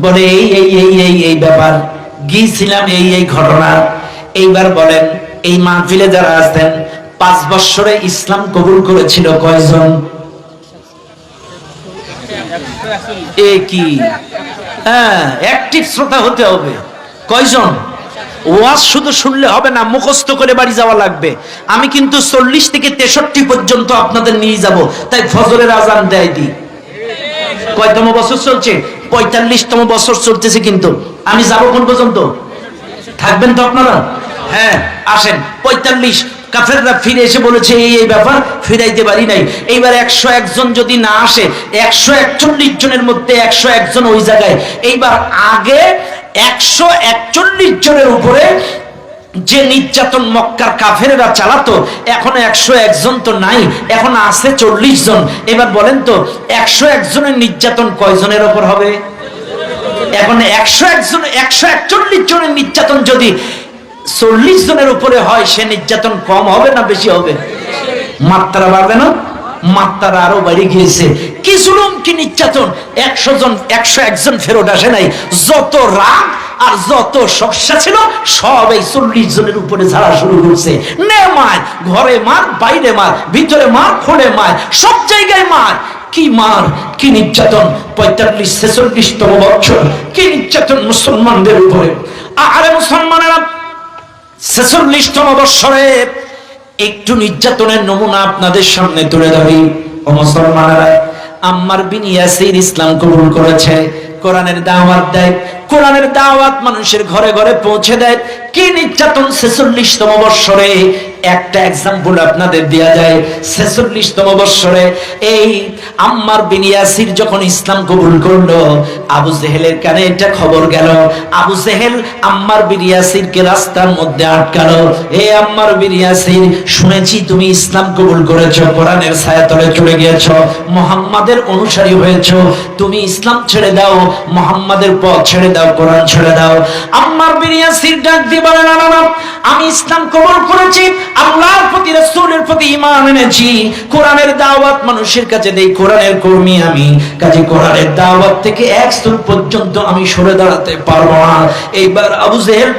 বলে এই এই এই এই এই ব্যাপার, গিয়েছিলাম এই এই ঘটনা। এইবার বলেন, এই মাহফিলে যারা আছেন 5 বছরে ইসলাম কবুল করেছিল কয়জন? এ কি, হ্যাঁ, অ্যাক্টিভ শ্রোতা হতে হবে। কয়জন? ওয়াজ শুধু শুনলে হবে না, মুখস্থ করে বাড়ি যাওয়া লাগবে। আমি কিন্তু 40 থেকে 63 পর্যন্ত আপনাদের নিয়ে যাব, তাই ফজরের আজান দেয় দি। কয়তম বছর চলছে? 45তম বছর চলতেছে, কিন্তু আমি যাব কোন পর্যন্ত? থাকবেন তো আপনারা? হ্যাঁ, আসেন। 45 কাফেররা ফিরে এসে বলেছে এই এই ব্যাপার, ফিরাইতে পারি নাই। এইবার 101 জন যদি না আসে, 141 জনের মধ্যে 101 জন ওই জায়গায়। এইবার আগে 141 জনের উপরে যে নির্যাতন মক্কার কাফেররা চালাতো, এখন 101 জন তো নাই, এখন আছে 40 জন। এবার বলেন তো 101 জনের নির্যাতন কয়জনের উপর হবে? এখন 141 জনের নির্যাতন যদি 40 জনের উপরে হয়, সে নির্যাতন কম হবে না বেশি হবে? মাত্রা বাড়বে না? মাত্রা আরো বেড়ে গিয়েছে। কি জুলুম, কি নির্যাতন! 101 জন ফেরত আসে নাই। যত রাগ আর যত সমস্যা ছিল সব এই 40 জনের উপরে ঝাড়া শুরু করছে। নে মার, ঘরে মার, বাইরে মার, ভিতরে মার, খোলে মার, সব জায়গায় মার। কি মার, কি নির্যাতন! 45-46তম বছর কি নির্যাতন মুসলমানদের উপরে! আরে মুসলমানেরা, 46তম বছরে একটু নির্যাতনের নমুনা আপনাদের সামনে তুলে ধরি। ও মুসলমানেরা, আম্মার বিন ইয়াসির ইসলাম কবুল করেছে, কোরআনের দাওয়াত দেয়, কোরআনের দাওয়াত মানুষের ঘরে ঘরে পৌঁছে দেয়। কি নির্যাতন! 46তম বছরে একটা এক্সাম্পল আপনাদের দেয়া যায়। 46তম বছরে এই আম্মার বিন ইয়াসির যখন ইসলাম কবুল করলো, আবু জেহেলের কানে এটা খবর গেল। আবু জেহেল আম্মার বিন ইয়াসিরকে রাস্তার মধ্যে আটকালো। হে আম্মার বিন ইয়াসির, শুনেছি তুমি ইসলাম কবুল করেছো, কোরআনের ছায়াতলে চলে গিয়েছো, মুহাম্মাদের অনুসারী হয়েছো। তুমি ইসলাম ছেড়ে দাও, মুহাম্মাদের পথ ছেড়ে দাও, কোরআন ছেড়ে দাও। আম্মার বিন ইয়াসির ডাক দিয়ে বলে, না না না, আমি ইসলাম কবুল করেছি, আল্লাহর প্রতি, রাসূলের প্রতি ঈমান এনেছি, কোরআনের দাওয়াত মানুষের কাছে দেই, কোরআনের কর্মী আমি, কাজে কোরআনের দাওয়াত থেকে এক স্তর পর্যন্ত আমি সরে দাঁড়াতে পারবো না। এইবার আবু জেহেল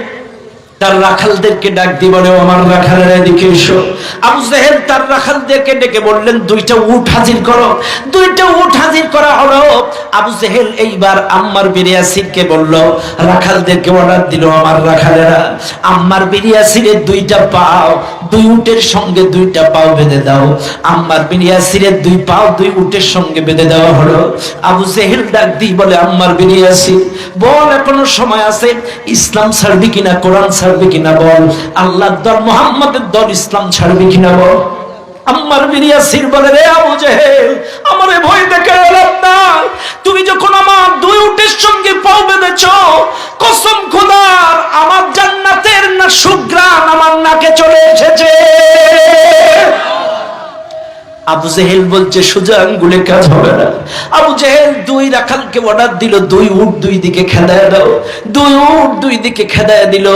তার রাখালদেরকে ডাক দিয়ে বলে, আমার রাখালেরা এদিকে এসো। আবু জেহেল তার রাখালদেরকে ডেকে বললেন, 2টা উট হাজির করো। 2টা উট হাজির করা হলো। আবু জেহেল এইবার আম্মার বিন ইয়াসিরকে বলল, রাখালদেরকে অর্ডার দিল, আমার রাখালেরা আম্মার বিন ইয়াসিরের 2টা পাও 2 উটের সঙ্গে 2টা পাও বেঁধে দাও। আম্মার বিন ইয়াসিরের 2 পাও 2 উটের সঙ্গে বেঁধে দেওয়া হলো। আবু জেহেল ডাক দিয়ে বলে, আম্মার বিন ইয়াসির বল, এখনো সময় আছে, ইসলাম ছাড়বি কিনা, কোরআন ছাড়বি কিনা বল, আল্লাহর দল মুহাম্মাদের দল ইসলাম ছাড়বি কিনা বল। আম্মার বিন ইয়াসির বলে, রে আবু জেহেল, আমারে ভয় দেখে লাভ নাই। তুমি যখন আমার 2 উটের সঙ্গে পাও বেঁধেছো, কসম খোদার আমার জান্নাতের না সুঘ্রাণ আমার নাকে চলে এসেছে। আবু জেহেল বলছে, সোজা আঙ্গুলে কাজ হবে না। আবু জেহেল 2 রাখালকে অর্ডার দিল, 2 উট 2 দিকে খেদায় দাও। 2 উট 2 দিকে খেদায় দিল।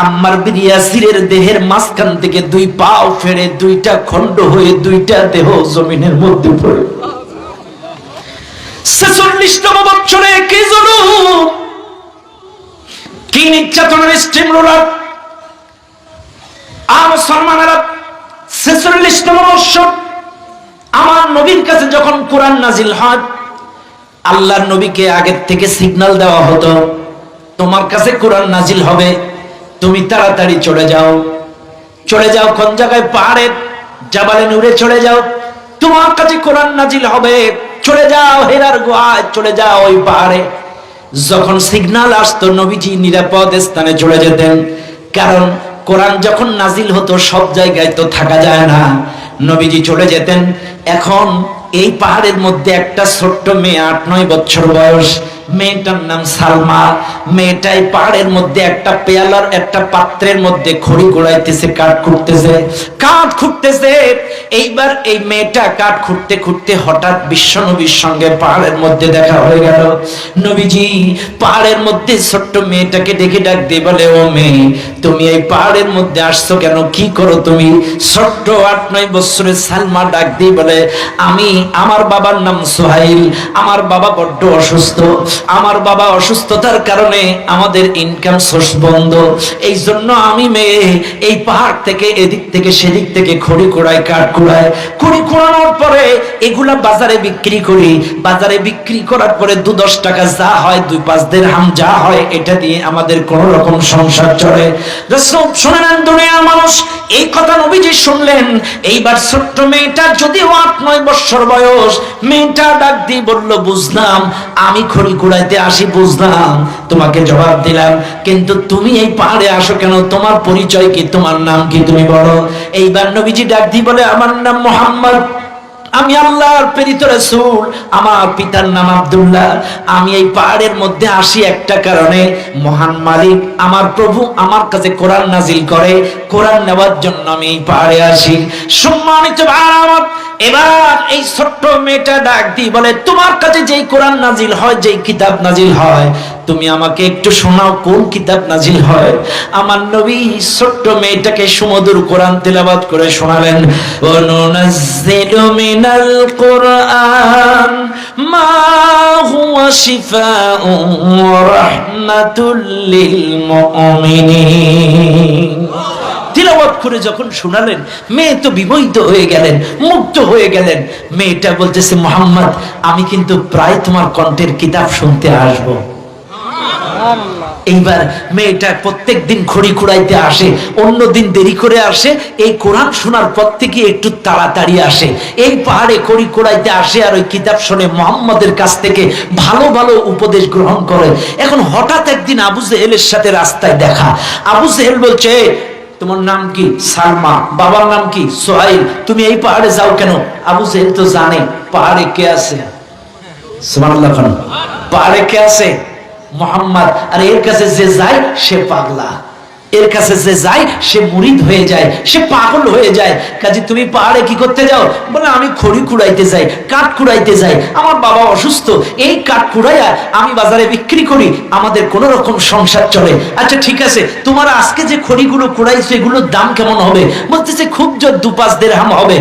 আম্মার বিন ইয়াসিরের দেহের মাঝখান থেকে 2 পাও ফেড়ে 2টা খণ্ড হয়ে 2টা দেহ জমিনের মধ্যে পড়ে। 46তম বছরে কি জুলুম, কি নির্যাতনের স্টিম রোলার! মুসলমানেরা, 46তম বছর আমার নবীর কাছে যখন কোরআন নাজিল হয়, আল্লাহর নবীকে আগের থেকে সিগন্যাল দেওয়া হতো, তোমার কাছে কোরআন নাজিল হবে, তুমি তাড়াতাড়ি চলে যাও। চলে যাও কোন জায়গায়? পাহাড়ে, জাবালে নূরে চলে যাও, তোমার কাছে কোরআন নাজিল হবে। চলে যাও হেরার গুহায়, চলে যাও ওই পাহাড়ে। যখন সিগন্যাল আসতো, নবীজি নিরাপদ স্থানে চলে যেতেন। কারণ কোরআন যখন নাজিল হতো, সব জায়গায় তো থাকা যায় না। নবীজি চলে যেতেন। এখন এই পাহাড়ের মধ্যে একটা ছোট্ট মেয়ে 8-9 বছর বয়স, মেয়েটার নাম সালমা। মেয়েটাই পাহাড়ের মধ্যে একটা পেয়ালার একটা পাত্রের মধ্যে খড়ি গোড়াইতেছে, কাঠ খুঁড়তেছে। এইবার এই মেয়েটা কাঠ খুঁড়তে খুঁড়তে হঠাৎ বিশ্বনবীর সঙ্গে পাহাড়ের মধ্যে দেখা হয়ে গেল। নবীজি পাহাড়ের মধ্যে ছোট্ট মেয়েটাকে ডেকে ডাক দিয়ে বলে, ও মেয়ে, তুমি এই পাহাড়ের মধ্যে আসছো কেন, কি করো তুমি? ছোট্ট 8-9 বছরের সালমা ডাক দিয়ে বলে, আমার বাবার নাম সোহাইল, আমার বাবা বড্ড অসুস্থ, আমার বাবা অসুস্থতার কারণে আমাদের ইনকাম সোর্স বন্ধ, এই জন্য আমি মেয়ে এই পাহাড় থেকে এদিক থেকে সেদিক থেকে খড়ি কুড়াই, কাঠ কুড়াই, খড়ি কুড়ানোর পরে এগুলা বাজারে বিক্রি করি। বাজারে বিক্রি করার পরে 2-10 টাকা যা হয়, 2-5 দিরহাম যা হয়, এটা দিয়ে আমাদের কোন রকম সংসার চলে। রাসূল শুনলেন দুনিয়ার মানুষ, এই কথা নবীজি শুনলেন। এইবার ছোট্ট মেয়েটা যদিও 8-9 বছর বয়স, মেয়েটা ডাক দিয়ে বলল, বুঝলাম আমি খড়ি কুড়াইতে আসি, বুঝলাম, তোমাকে জবাব দিলাম, কিন্তু তুমি এই পাহাড়ে আসো কেন? তোমার পরিচয় কি? তোমার নাম কি? তুমি বলো। এইবার নবীজি ডাক দিয়ে বলে, আমার নাম মুহাম্মদ, আমি আল্লাহর প্রেরিত রাসূল, আমার পিতার নাম আব্দুল্লাহ। আমি এই পাহাড়ের মধ্যে আসি একটা কারণে, মহান মালিক আমার প্রভু আমার কাছে কোরআন নাজিল করে, কোরআন নেওয়ার জন্য আমি এই পাহাড়ে আসি। সম্মানিত ভাইরা, এবার এই ছোট্ট মেয়েটা ডাক দিয়ে বলে, তোমার কাছে যেই কোরআন নাজিল হয়, যেই কিতাব নাজিল হয়, তুমি আমাকে একটু শোনাও, কোন কিতাব নাজিল হয়? আমার নবী ছোট্ট মেয়েটাকে সুমধুর কোরআন তেলাওয়াত করে শোনালেন। ওয়ানুনাজ্জিলু মিনাল কুরআন মা হুয়া শিফাউন ওয়া রাহমাতুল লিল মুমিনিন। তিলাওয়াত করে যখন শোনালেন, মেয়ে তো বিমোহিত হয়ে গেলেন, মুগ্ধ হয়ে গেলেন। মেয়েটা বলতেছে, মুহাম্মদ, আমি কিন্তু প্রায় তোমার কণ্ঠের কিতাব শুনতে আসবো। এইবার মেয়েটা প্রত্যেক দিন খড়ি কুড়াইতে আসে, অন্য দিন দেরি করে আসে, এই কোরআন শোনার পর থেকে একটু তাড়াতাড়ি আসে। এই পাহাড়ে খড়ি কুড়াইতে আসে আর ওই কিতাব শুনে মুহাম্মদের কাছ থেকে ভালো ভালো উপদেশ গ্রহণ করে। এখন হঠাৎ একদিন আবু জেহেলের সাথে রাস্তায় দেখা। আবু জেহেল বলছে, তোমার নাম কি? সালমা। বাবার নাম কি? সোহাইল। তুমি এই পাহাড়ে যাও কেন? আবু জেহেল তো জানে পাহাড়ে কে আছে। সুবহানাল্লাহ। পাহাড়ে কে আছে? মুহাম্মদ। আর এর কাছে যে যায় সে পাগলা, এর কাছে যে যায় সে মুরিদ হয়ে যায়, সে পাগল হয়ে যায়। কাজে তুমি পাহাড়ে কি করতে যাও? বলে, আমি খড়ি কুড়াইতে যাই, কাঠ কুড়াইতে যাই, আমার বাবা অসুস্থ, এই কাঠ কুড়াইয়া আমি বাজারে বিক্রি করি, আমাদের কোন রকম সংসার চলে। আচ্ছা ঠিক আছে, তোমার আজকে যে খড়িগুলো কুড়াইছো এগুলোর দাম কেমন হবে? বলতেছে, খুব জোর 2-5 দিরহাম হবে।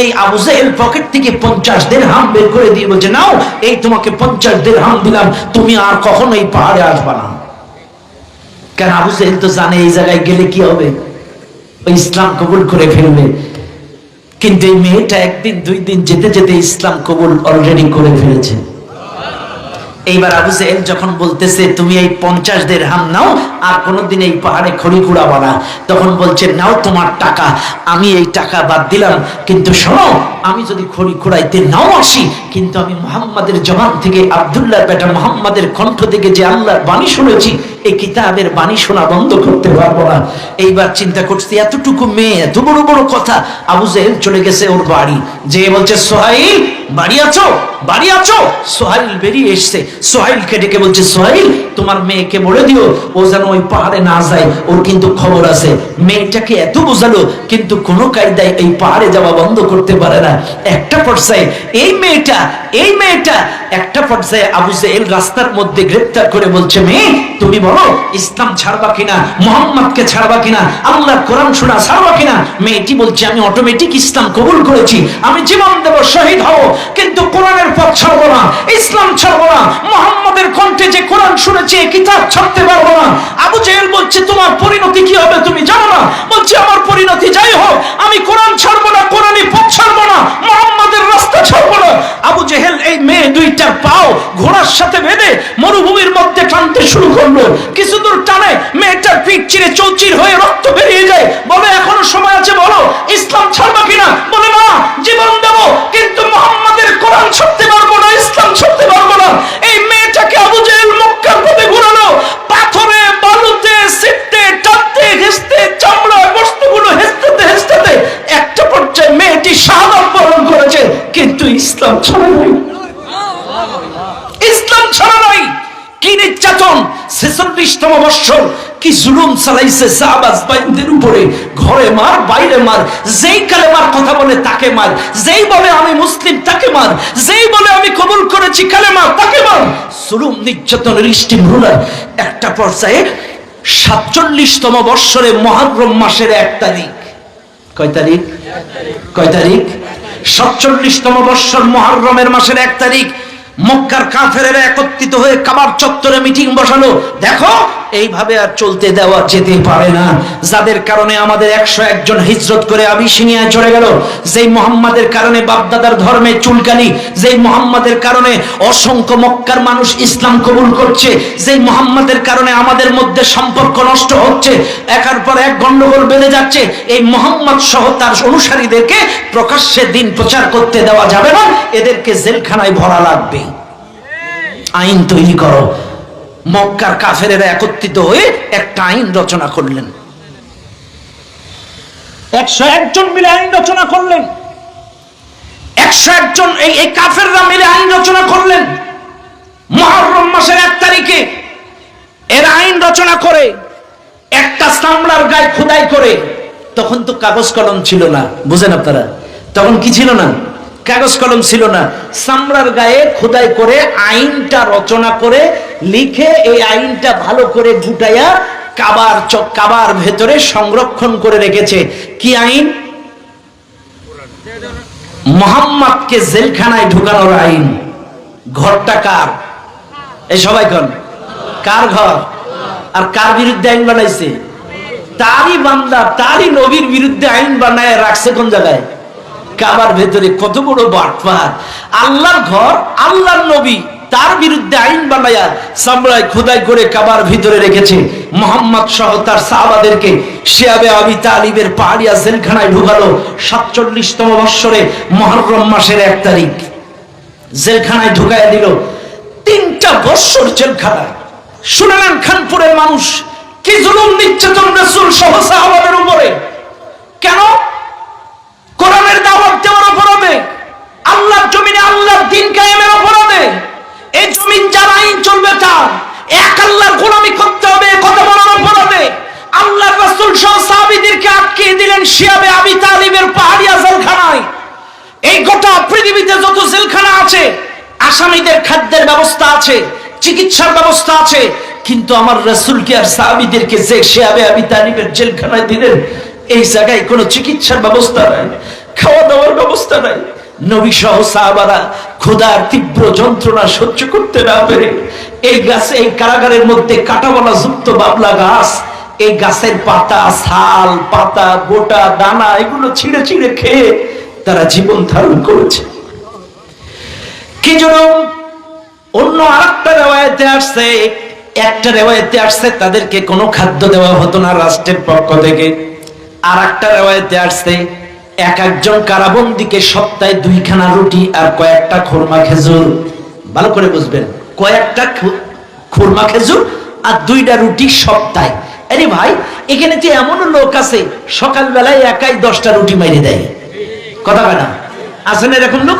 এই আবু জেহেল পকেট থেকে 50 দিরহাম বের করে দিয়ে বলছে, নাও, এই তোমাকে 50 দিরহাম দিলাম, তুমি আর কখনো এই পাহাড়ে আসবা না। কারণ আবু জেহেল তো জানে এই জায়গায় গেলে কি হবে, ওই ইসলাম কবুল করে ফেলবে। কিন্তু এই মেয়েটা 1 দিন 2 দিন যেতে যেতে ইসলাম কবুল অলরেডি করে ফেলেছে। এইবার আবু জেহেল যখন বলতেছে, তুমি এই 50 দিরহাম নাও, আর কোনোদিন এই পাহাড়ে খড়ি কুড়াবো না, তখন বলছে, নাও তোমার টাকা, আমি এই টাকা বাদ দিলাম, কিন্তু শোনো, আমি যদি খড়ি কুড়াইতে নাও আসি, কিন্তু আমি মুহাম্মাদের জবান থেকে, আব্দুল্লাহর বেটা মুহাম্মাদের কণ্ঠ থেকে যে আল্লাহর বাণী শুনেছি, এই কিতাবের বাণী শোনা বন্ধ করতে পারবো না। এইবার চিন্তা করছি, এতটুকু মেয়ে, এত বড় বড় কথা। আবু জেহেল চলে গেছে ওর বাড়ি, যে বলছে, সোহাইল বাড়ি আছো? বাড়ি আছো? সোহাইল বেরিয়ে এসছে। সোহাইলকে ডেকে বলছে, সোহাইল, তোমার মেয়েকে বলে দিও ও যেন ওই পাহাড়ে না যায়, ওর কিন্তু খবর আছে। মেয়েটাকে এত বোঝালো, কিন্তু কোনো কায়দায় এই পাহাড়ে যাওয়া বন্ধ করতে পারে না। একটা পর্যায়ে এই মেয়েটা একটা পর্যায়ে আবু জেহেল রাস্তার মধ্যে গ্রেফতার করে বলছে, মেয়ে, তুমি বলো ইসলাম ছাড়বা কিনা, মুহাম্মদকে ছাড়বা কিনা, আল্লাহর কোরআন শোনা ছাড়বা কিনা? মেয়েটি বলছে, আমি অটোমেটিক ইসলাম কবুল করেছি, আমি জীবন দেব, শহীদ হব, কিন্তু কোরআনের পথ ছাড়বো না, ইসলাম ছাড়বো না, মুহাম্মদের কণ্ঠে যে কোরআন শুনেছি এই কিতাব ছাড়তে পারবো না। আবু জেহেল বলছে, তোমার পরিণতি কি হবে তুমি জানো না? বলছে, আমার পরিণতি যাই হোক, আমি কোরআন ছাড়বো না, কোরআনী পথ ছাড়বো না, মুহাম্মদের রাস্তা ছাড়বো না। আবু জেহেল এই মেয়ে দুইটার পাও ঘোড়ার সাথে বেঁধে মরুভূমির মধ্যে টানতে শুরু করলো। কিছু দূর টানে মেয়েটার পিঠ চিরে চৌচির হয়ে রক্ত বেরিয়ে যায়। বলে, এখনো সময় আছে, বলো ইসলাম ছাড়বা কিনা? বলে, না, জীবন দেবো, কিন্তু মুহাম্মদের কোরআন ছাড়তে পারবো না, ইসলাম ছাড়তে পারবো না। এই মেয়েটাকে আবু জেহেল মক্কার পথে ঘোরালো, পাথরে, বালুতে, সিটতে, টানতে, ঘেঁষতে, চামড়া বস্তুগুলো হেসতে একটা পর্যায়ে মেয়েটি ইসলাম ছাড়া নাই, ইসলাম ছাড়া নাই। কি নির্যাতন! 46তম বৎসর কি জুলুম চালাইছে সাহাবাজ বাইনদের উপরে। ঘরে মার, বাইরে মার, যেই কালেমার কথা বলে তাকে মার, যেই বলে আমি মুসলিম তাকে মার, যেই বলে আমি কবুল করেছি কালেমা তাকে মার। জুলুম নির্যাতনের স্টিম রুলার। একটা পর্যায়ে 47তম বৎসরে মুহররম মাসের 1 তারিখ, কয় তারিখ? কয় তারিখ? 47তম বৎসর মুহররমের মাসের 1 তারিখ মক্কার কাফেরেরা একত্রিত হয়ে কাবার চত্বরে মিটিং বসালো। দেখো, এইভাবে আর চলতে দেওয়া যেতে পারে না, যাদের কারণে আমাদের 101 জন হিজরত করে আবিসিনিয়ায় চলে গেল, যেই মুহাম্মাদের কারণে বাপদাদার ধর্মে চুলকানি, যেই মুহাম্মাদের কারণে অসংখ্য মক্কার মানুষ ইসলাম কবুল করছে, যেই মুহাম্মাদের কারণে আমাদের মধ্যে সম্পর্ক নষ্ট হচ্ছে, একের পর এক গন্ডগোল বেঁধে যাচ্ছে, এই মুহাম্মদ সহ তার অনুসারীদেরকে প্রকাশ্যে দিন প্রচার করতে দেওয়া যাবে না, এদেরকে জেলখানায় ভরা লাগবে। আইন তৈরি করো। মক্কার কাফেরেরা একত্রিত হয়ে একটা আইন রচনা করলেন। 101 জন মিলে আইন রচনা করলেন। 101 জন এই কাফেররা মিলে আইন রচনা করলেন। মুহররম মাসের 1 তারিখে এর আইন রচনা করে একটা চামড়ার গায়ে খোদাই করে, তখন তো কাগজ কলম ছিল না, বুঝেন আপনারা, তখন কি ছিল না? কাগজ কলম ছিল না। চামড়ার গায়ে খোদাই করে আইনটা রচনা করে লিখে এই আইনটা ভালো করে গুটাইয়া কাবার ভেতরে সংরক্ষণ করে রেখেছে। কি আইন? মুহাম্মদকে জেলখানায় ঢুকানোর আইন। ঘরটা কার? এই সবাই কোন কার ঘর? আর কার বিরুদ্ধে আইন বানাইছে? তারই বান্দা, তারই নবীর বিরুদ্ধে আইন বানায় রাখছে কোন জায়গায়? কাবার ভেতরে। কত বড় বাটপার! আল্লাহর ঘর, আল্লাহর নবী, তার বিরুদ্ধে আইন বানায়া চামড়ায় খোদাই করে কাবার ভিতরে রেখেছে। মুহাম্মদ সহ তার সাহাবাদেরকে শিয়াবে আবি তালিবের পাহাড়িয়া জেলখানায় ঢুকালো 47তম বৎসরে মুহররম মাসের 1 তারিখ জেলখানায় ঢুকাইয়া দিল। 3টা বৎসর জেলখানায়। শুনলেন খানপুরের মানুষ কি জুলুম নির্যাতন রাসূল সহ সাহাবাদের উপরে। কেন? কোরআনের দাওয়াত দেওয়ার অপরাধে, আল্লাহর জমিনে আল্লাহর দ্বীন কায়েমের অপরাধে। এই জমিন যার আইন চলবে তার, এক আল্লাহর গোলামি করতে হবে কথা বলার অপরাধে আল্লাহর রাসূল সহ সাহাবীদেরকে আটকে দিলেন শিয়াবে আবি তালিবের পাহাড়িয়া জেলখানায়। এই গোটা পৃথিবীতে যত জেলখানা আছে, আসামিদের খাদ্যের ব্যবস্থা আছে, চিকিৎসার ব্যবস্থা আছে, কিন্তু আমার রাসূলকে আর সাহাবীদেরকে যে শিয়াবে আবি তালিবের জেলখানায় দিলেন, এই জায়গায় কোনো চিকিৎসার ব্যবস্থা নাই, খাওয়া দাওয়ার ব্যবস্থা নাই। নবী সহ সাহাবারা ক্ষুধার তীব্র যন্ত্রণা সহ্য করতে না পেরে এই গাছে, এই কারাগারের মধ্যে কাঁটাওয়ালা যুক্ত বাবলা গাছ, এই গাছের পাতা, ছাল, পাতা, গোটা দানা এগুলো ছিঁড়ে ছিঁড়ে খেয়ে তারা জীবন ধারণ করেছে। কি জন্য? অন্য আরেকটা রিওয়ায়াতে আসছে, একটা রিওয়ায়াতে আসছে তাদেরকে কোনো খাদ্য দেওয়া হতো না রাষ্ট্রের পক্ষ থেকে। আর একটা রিওয়ায়াতে আসছে এক একজন কারাবন্দীকে সপ্তাহে 2খানা রুটি আর কয়েকটা খুরমা খেজুর, ভালো করে বুঝবেন, কয়েকটা খুরমা খেজুর আর 2টা রুটি সপ্তাহে। আরে ভাই, এখানে যে এমন লোক আছে সকালবেলায় একাই 10টা রুটি মেরে দেয়, কথা বলে না? আছে না এরকম লোক?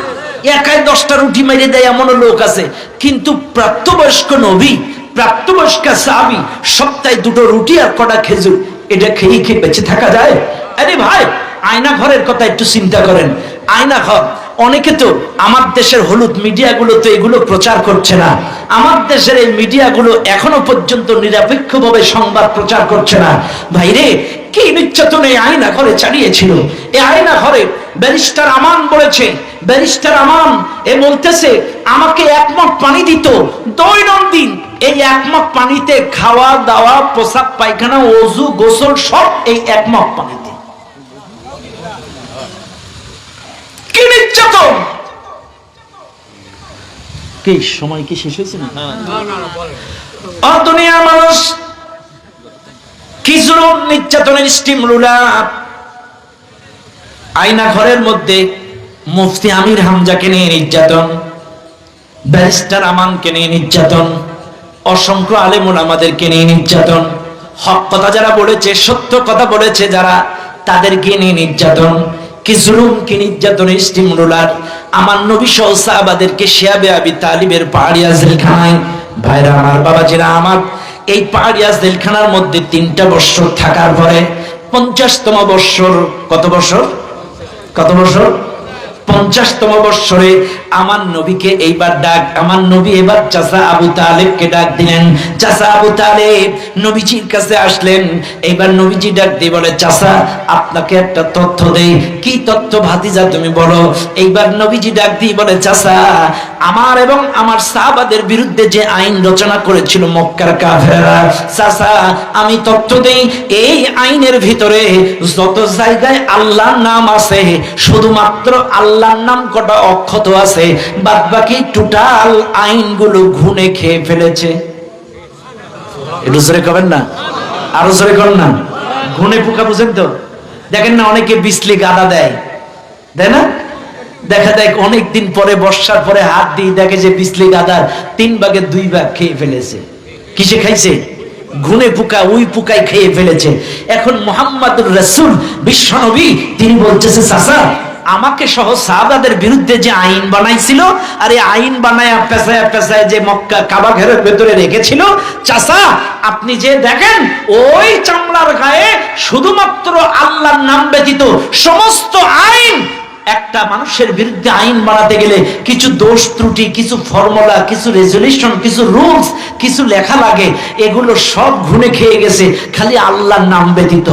একাই 10টা রুটি মেরে দেয়, এমন লোক আছে। কিন্তু প্রাপ্তবয়স্ক নবী, প্রাপ্তবয়স্ক সাহাবী সপ্তাহে 2টো রুটি আর কটা খেজুর, এটা খেয়ে খেয়ে বেঁচে থাকা যায়? আরে ভাই, আয়না ঘরের কথা একটু চিন্তা করেন। আয়না ঘর, অনেকে তো আমার দেশের হলুদ মিডিয়াগুলো তো এগুলো প্রচার করছে না। আমার দেশের এই মিডিয়াগুলো এখনো পর্যন্ত নিরপেক্ষভাবে সংবাদ প্রচার করছে না। ভাইরে, কি নির্যাতন এই আয়না ঘরে চালিয়েছিল! এই আয়না ঘরে ব্যারিস্টার আমান বলেছে, ব্যারিস্টার আমান এ বলতেছে আমাকে 1 মগ পানি দিত দৈনন্দিন। এই 1 মগ পানিতে খাওয়া দাওয়া, প্রসাব পায়খানা, ওযু গোসল সব এই 1 মগ পানিতে। কি নির্যাতন! কি সময় কি শেষ হয়েছে না? দুনিয়ার মানুষ কি জুলুম নির্যাতনের স্টিম রুলার। আয়না ঘরের মধ্যে মুফতি আমির হামজাকে নিয়ে নির্যাতন, ব্যারিস্টার আমানকে নিয়ে নির্যাতন, অসংখ্য আলেম ওলামাদেরকে নিয়ে নির্যাতন, হক কথা যারা বলেছে, সত্য কথা বলেছে যারা, তাদেরকে নিয়ে নির্যাতন। কি জুলুম, কি নির্যাতন, স্টিম রোলার আমার নবী সহ সাহাবাদেরকে শিয়াবে আবি তালিবের পাহাড়িয়া জেলখানায়। ভাইরা আমার, বাবাজিরা আমার, এই পাহাড়িয়া জেলখানার মধ্যে 3টা বছর থাকার পরে 50তম বৎসর, কত বছর? কত বছর? 50তম বৎসরে আমার নবীকে এইবার ডাক, আমার নবী এবার চাচা আবু তালেবকে ডাক দিলেন। চাচা আবু তালেব নবীজির কাছে আসলেন। এইবার নবীজি ডাক দিয়ে বলে, চাচা আপনাকে একটা তথ্য দেই। কি তথ্য ভাতিজা তুমি বলো? এইবার নবীজি ডাক দিয়ে বলে, চাচা আমার এবং আমার সাহাবাদের বিরুদ্ধে যে আইন রচনা করেছিল মক্কার কাফেররা, চাচা আমি তথ্য দেই, এই আইনের ভিতরে যত জায়গায় আল্লাহর নাম আছে শুধুমাত্র আল্লাহর নাম কটা অক্ষত আছে, বাদ বাকি টোটাল আইনগুলো ঘুনে খেয়ে ফেলেছে। একটু জোরে কবেন না, আরো জোরে কর না। ঘুনে পোকা বুঝেন তো? দেখেন না অনেকে বিসলি গাদা দেয়, দেয় না? দেখা যায় অনেকদিন পরে, বর্ষার পরে হাত দিয়ে দেখে যে বিসলি গাদার 3 ভাগের 2 ভাগ খেয়ে ফেলেছে। কিসে খাইছে? ঘুনে পোকা, ওই পোকায় খেয়ে ফেলেছে। এখন মুহাম্মদুর রাসূল বিশ্বনবী তিনি বলতেছে, চাচা আমাকে সহ সাহাবাদের বিরুদ্ধে যে আইন বানাইছিল, আর এই আইন বানায় পেঁচায় পেঁচায় যে মক্কা কাবা ঘরের ভেতরে রেখেছিল, চাচা আপনি যে দেখেন ওই চামড়ার গায়ে শুধুমাত্র আল্লাহর নাম ব্যতীত সমস্ত আইন, একটা মানুষের বিরুদ্ধে আইন বানাতে গেলে কিছু দোষ ত্রুটি, কিছু ফর্মুলা, কিছু রেজুলেশন, কিছু রুলস, কিছু লেখা লাগে, এগুলো সব ঘুনে খেয়ে গেছে খালি আল্লাহর নাম ব্যতীত।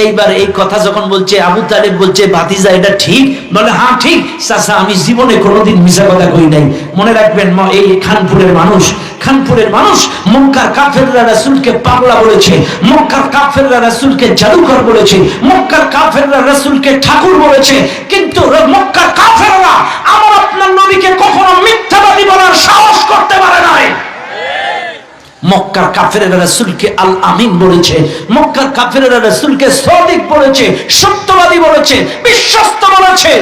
এইবার এই কথা যখন বলছে, আবু তালেব বলছে, ভাতিজা এটা ঠিক? বলে হ্যাঁ ঠিক চাচা, আমি জীবনে কোনোদিন মিছা কথা কই নাই। মনে রাখবেন এই খানপুরের মানুষ, খানপুরের মানুষ মক্কার কাফেররা রাসূলকে পাগলা বলেছে, মক্কার কাফেররা রাসূলকে জাদুকর বলেছে, মক্কার কাফেররা রাসূলকে ঠাকুর বলেছে, কিন্তু মক্কার কাফেররা আমার আপনার নবীকে কখনো মিথ্যাবাদী বলার সাহস করতে পারে নাই। মক্কার কাফেররা রাসূলকে আল আমিন বলেছে, মক্কার কাফেররা রাসূলকে সাদিক বলেছে, সত্যবাদী বলেছে, বিশ্বস্ত বলেছে।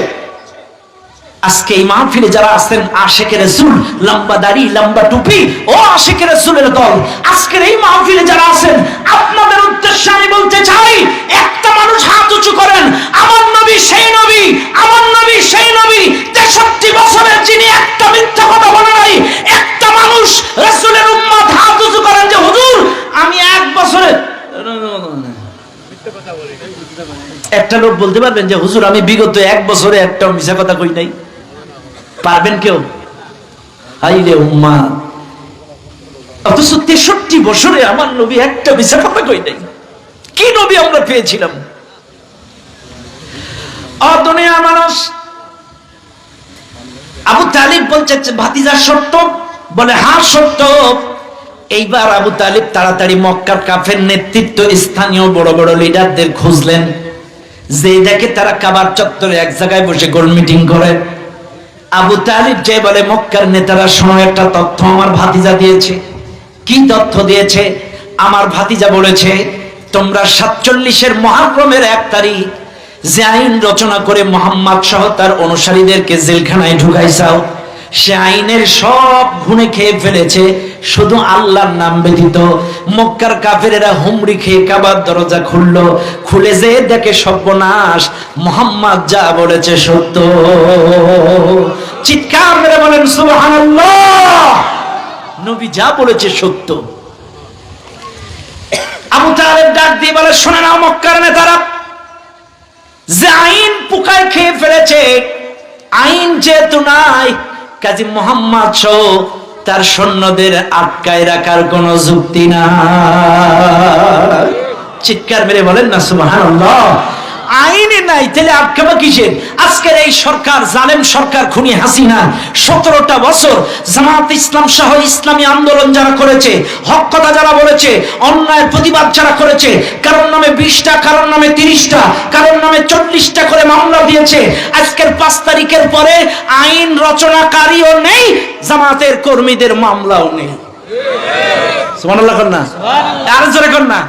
আজকে এই মাহফিলে যারা আছেন আশিকে রাসূল, লম্বা দাড়ি লম্বা টুপি, ও আশিকে রাসূলের দল, আজকের এই মাহফিলে যারা আছেন আপনাদের উদ্দেশ্যে আমি বলতে চাই, একটা মানুষ হাত উঁচু করেন, আমার নবী সেই নবী, আমার নবী সেই নবী 63 বছরের যিনি একটা মিথ্যা কথা বলে নাই। একটা মানুষ রাসূলের উম্মত হাত উঁচু করেন যে হুজুর আমি 1 বছরে, একটা লোক বলতে পারবেন যে হুজুর আমি বিগত 1 বছরে একটা মিথ্যা কথা কই নাই? পারবেন কেউ? হাইরে উম্মাত, অথচ 63 বছরে আমার নবী একটা মিথ্যা কথা কই নাই। কি নবী আমরা পেয়েছিলাম? দুনিয়ার মানুষ। আবু তালিব বলছে ভাতিজা সত্য? বলে হ্যাঁ সত্য। এইবার আবু তালিব তাড়াতাড়ি মক্কার কাফের নেতৃত্ব, স্থানীয় বড় বড় লিডারদের খুঁজলেন, যে দেখে তারা কাবার চত্বরে এক জায়গায় বসে গোল মিটিং করে। আবু তালিব যে বলে, মক্কার নেতারা শোনো, একটা তথ্য আমার ভাতিজা দিয়েছে। কি তথ্য দিয়েছে? আমার ভাতিজা বলেছে তোমরা 47-এর মুহররমের 1 তারিখ যে আইন রচনা করে মুহাম্মদ সহ তার অনুসারীদেরকে জেলখানায় ঢুকাইছাও, সে আইনের সব ঘুনে খেয়ে ফেলেছে, শুধু আল্লাহর নাম ব্যতীত। মক্কার কাফেরেরা হুমড়ি খেয়ে কাবার দরজা খুললো, খুলে যে দেখে সর্বনাশ, মুহাম্মদ যা বলেছে সত্য। চিৎকার মেরে বলেন সুবহানাল্লাহ, নবী যা বলেছে সত্য। আবু তালেব ডাক দিয়ে বলে, শুনে নাও মক্কার নেতারা, যে আইন পোকায় খেয়ে ফেলেছে, আইন যেহেতু নাই, কাজী মুহাম্মদ সহ তার সৈন্যদের আটকায় রাখার কোন যুক্তি নাই। চিৎকার মেরে বলেন না সুবহানাল্লাহ। আইনে নাই, তাহলে আটকাবা কিসের? আজকের এই সরকার, জালেম সরকার, খুনি হাসিনা 17টা বছর জামাত ইসলাম সহ ইসলামী আন্দোলন যারা করেছে, হক কথা যারা বলেছে, অন্যায়ের প্রতিবাদ যারা করেছে, কারোর নামে 20টা, কারোর নামে 30টা, কারোর নামে 40টা করে মামলা দিয়েছে। আজকের 5 তারিখের পরে আইন রচনাকারীও নেই, জামাতের কর্মীদের মামলাও নেই। সুবহানাল্লাহ কর না, আর জোরে কর না।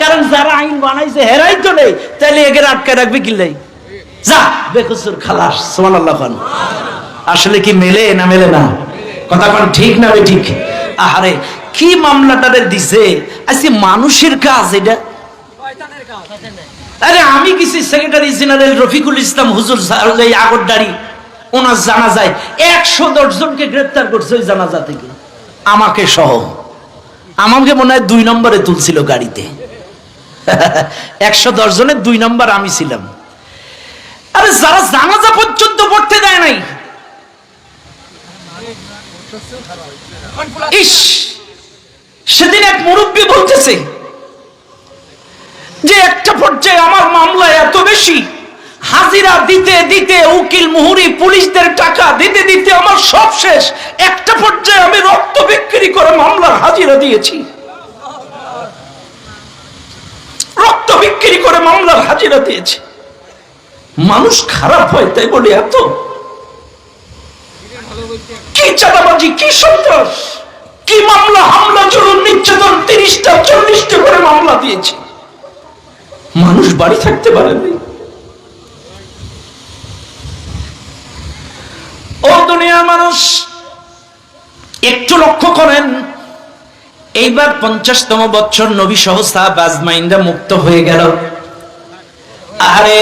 কারণ যারা আইন বানাইছে হেরাই তো নেই, তাহলে একে আটকে রাখবে কি লাই? যা বেকসুর খালাস। সুবহানাল্লাহ খান। আসলে কি মেলে না মেলে না? কথা কোন ঠিক না বে ঠিক? আহারে কি মামলাটাদের দিছে, আজকে মানুষের কাজ, এটা আরে আমি গেছি সেক্রেটারি জেনারেল রফিকুল ইসলাম হুজুর আগরদারি, ওনার জানাজায় 110 জনকে গ্রেফতার করছে ওই জানাজা থেকে, আমাকে সহ। আমাকে মনে হয় 2 নম্বরে তুলছিল গাড়িতে। 110 জনের 2 নম্বর আমি ছিলাম। আরে যারা জানাজা পর্যন্ত পড়তে দেয় নাই, ইস, সেদিন এক মুরব্বী বলতেছে যে একটা পর্যায়ে আমার মামলা এত বেশি, হাজিরা দিতে দিতে, উকিল মুহুরি পুলিশদের টাকা দিতে দিতে আমার সব শেষ। একটা পর্যায়ে আমি রক্ত বিক্রি করে মামলার হাজিরা দিয়েছি, রক্ত বিক্রি করে মামলার হাজিরা দিয়েছি। মানুষ খারাপ হয় তাই বলে এত? কি চাঁদাবাজি, কি সন্ত্রাস, কি মামলা, হামলা, জুলুম, নির্যাতন, 30টা 40টা করে মামলা দিয়েছি, মানুষ বাড়ি থাকতে পারে না। ও দুনিয়ার মানুষ, একটু লক্ষ্য করেন, এইবার 50তম বছর নবী সহ সাহাবা আজমাইনরা মুক্ত হয়ে গেল। আরে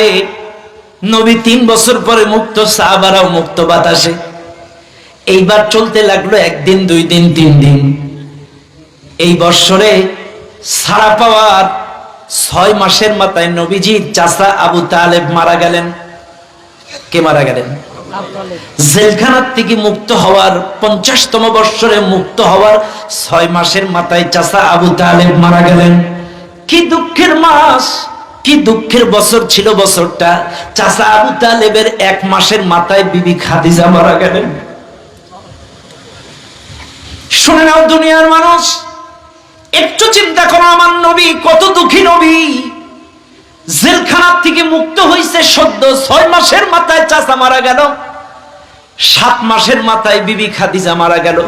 নবী 3 বছর পরে মুক্ত, সাহাবারাও মুক্ত বাতাসে। এইবার চলতে লাগলো 1 দিন 2 দিন 3 দিন। এই বৎসরে ছাড়া পাওয়ার 6 মাসের মাথায় নবীজির চাচা আবু তালেব মারা গেলেন। কে মারা গেলেন? জেলখানার থেকে মুক্ত হওয়ার 50তম বৎসরে মুক্ত হওয়ার 6 মাসের মাথায় চাচা আবু তালেব মারা গেলেন। কি দুঃখের মাস, কি দুঃখের বছর ছিল বছরটা। চাচা আবু তালেবের 1 মাসের মাথায় বিবি খাদিজা মারা গেলেন। শুনে নাও দুনিয়ার মানুষ, একটু চিন্তা করো, আমার নবী কত দুঃখী নবী। জেলখানার থেকে মুক্ত হয়েছে সদ্য, 6 মাসের মাথায় চাচা মারা গেল, 7 মাসের মাথায় বিবি খাদিজা মারা গেল।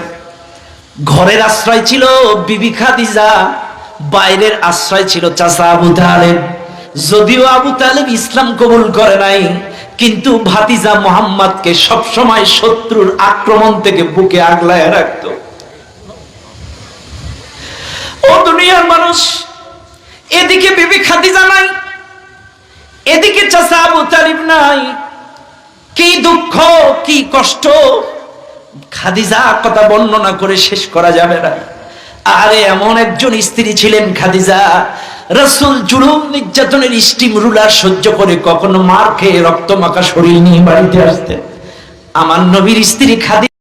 ঘরের আশ্রয় ছিল বিবি খাদিজা, বাইরের আশ্রয় ছিল চাচা আবু তালেব। যদিও আবু তালেব ইসলাম কবুল করে নাই, কিন্তু ভাতিজা মুহাম্মদকে সবসময় শত্রুর আক্রমণ থেকে বুকে আগলায় রাখত। ও দুনিয়ার মানুষ, এদিকে বিবি খাদিজা নাই, এদিকে চাচা আবু তালিব নাই। কি দুঃখ, কি কষ্ট, খাদিজা কথা বর্ণনা করে শেষ করা যাবে না। আরে এমন একজন স্ত্রী ছিলেন খাদিজা, রাসূল জুলুম নির্যাতনের স্টিম রুলার সহ্য করে কখনো মার খেয়ে রক্ত মাখা শরীর নিয়ে বাড়িতে আসতেন। আমার নবীর স্ত্রী খাদিজা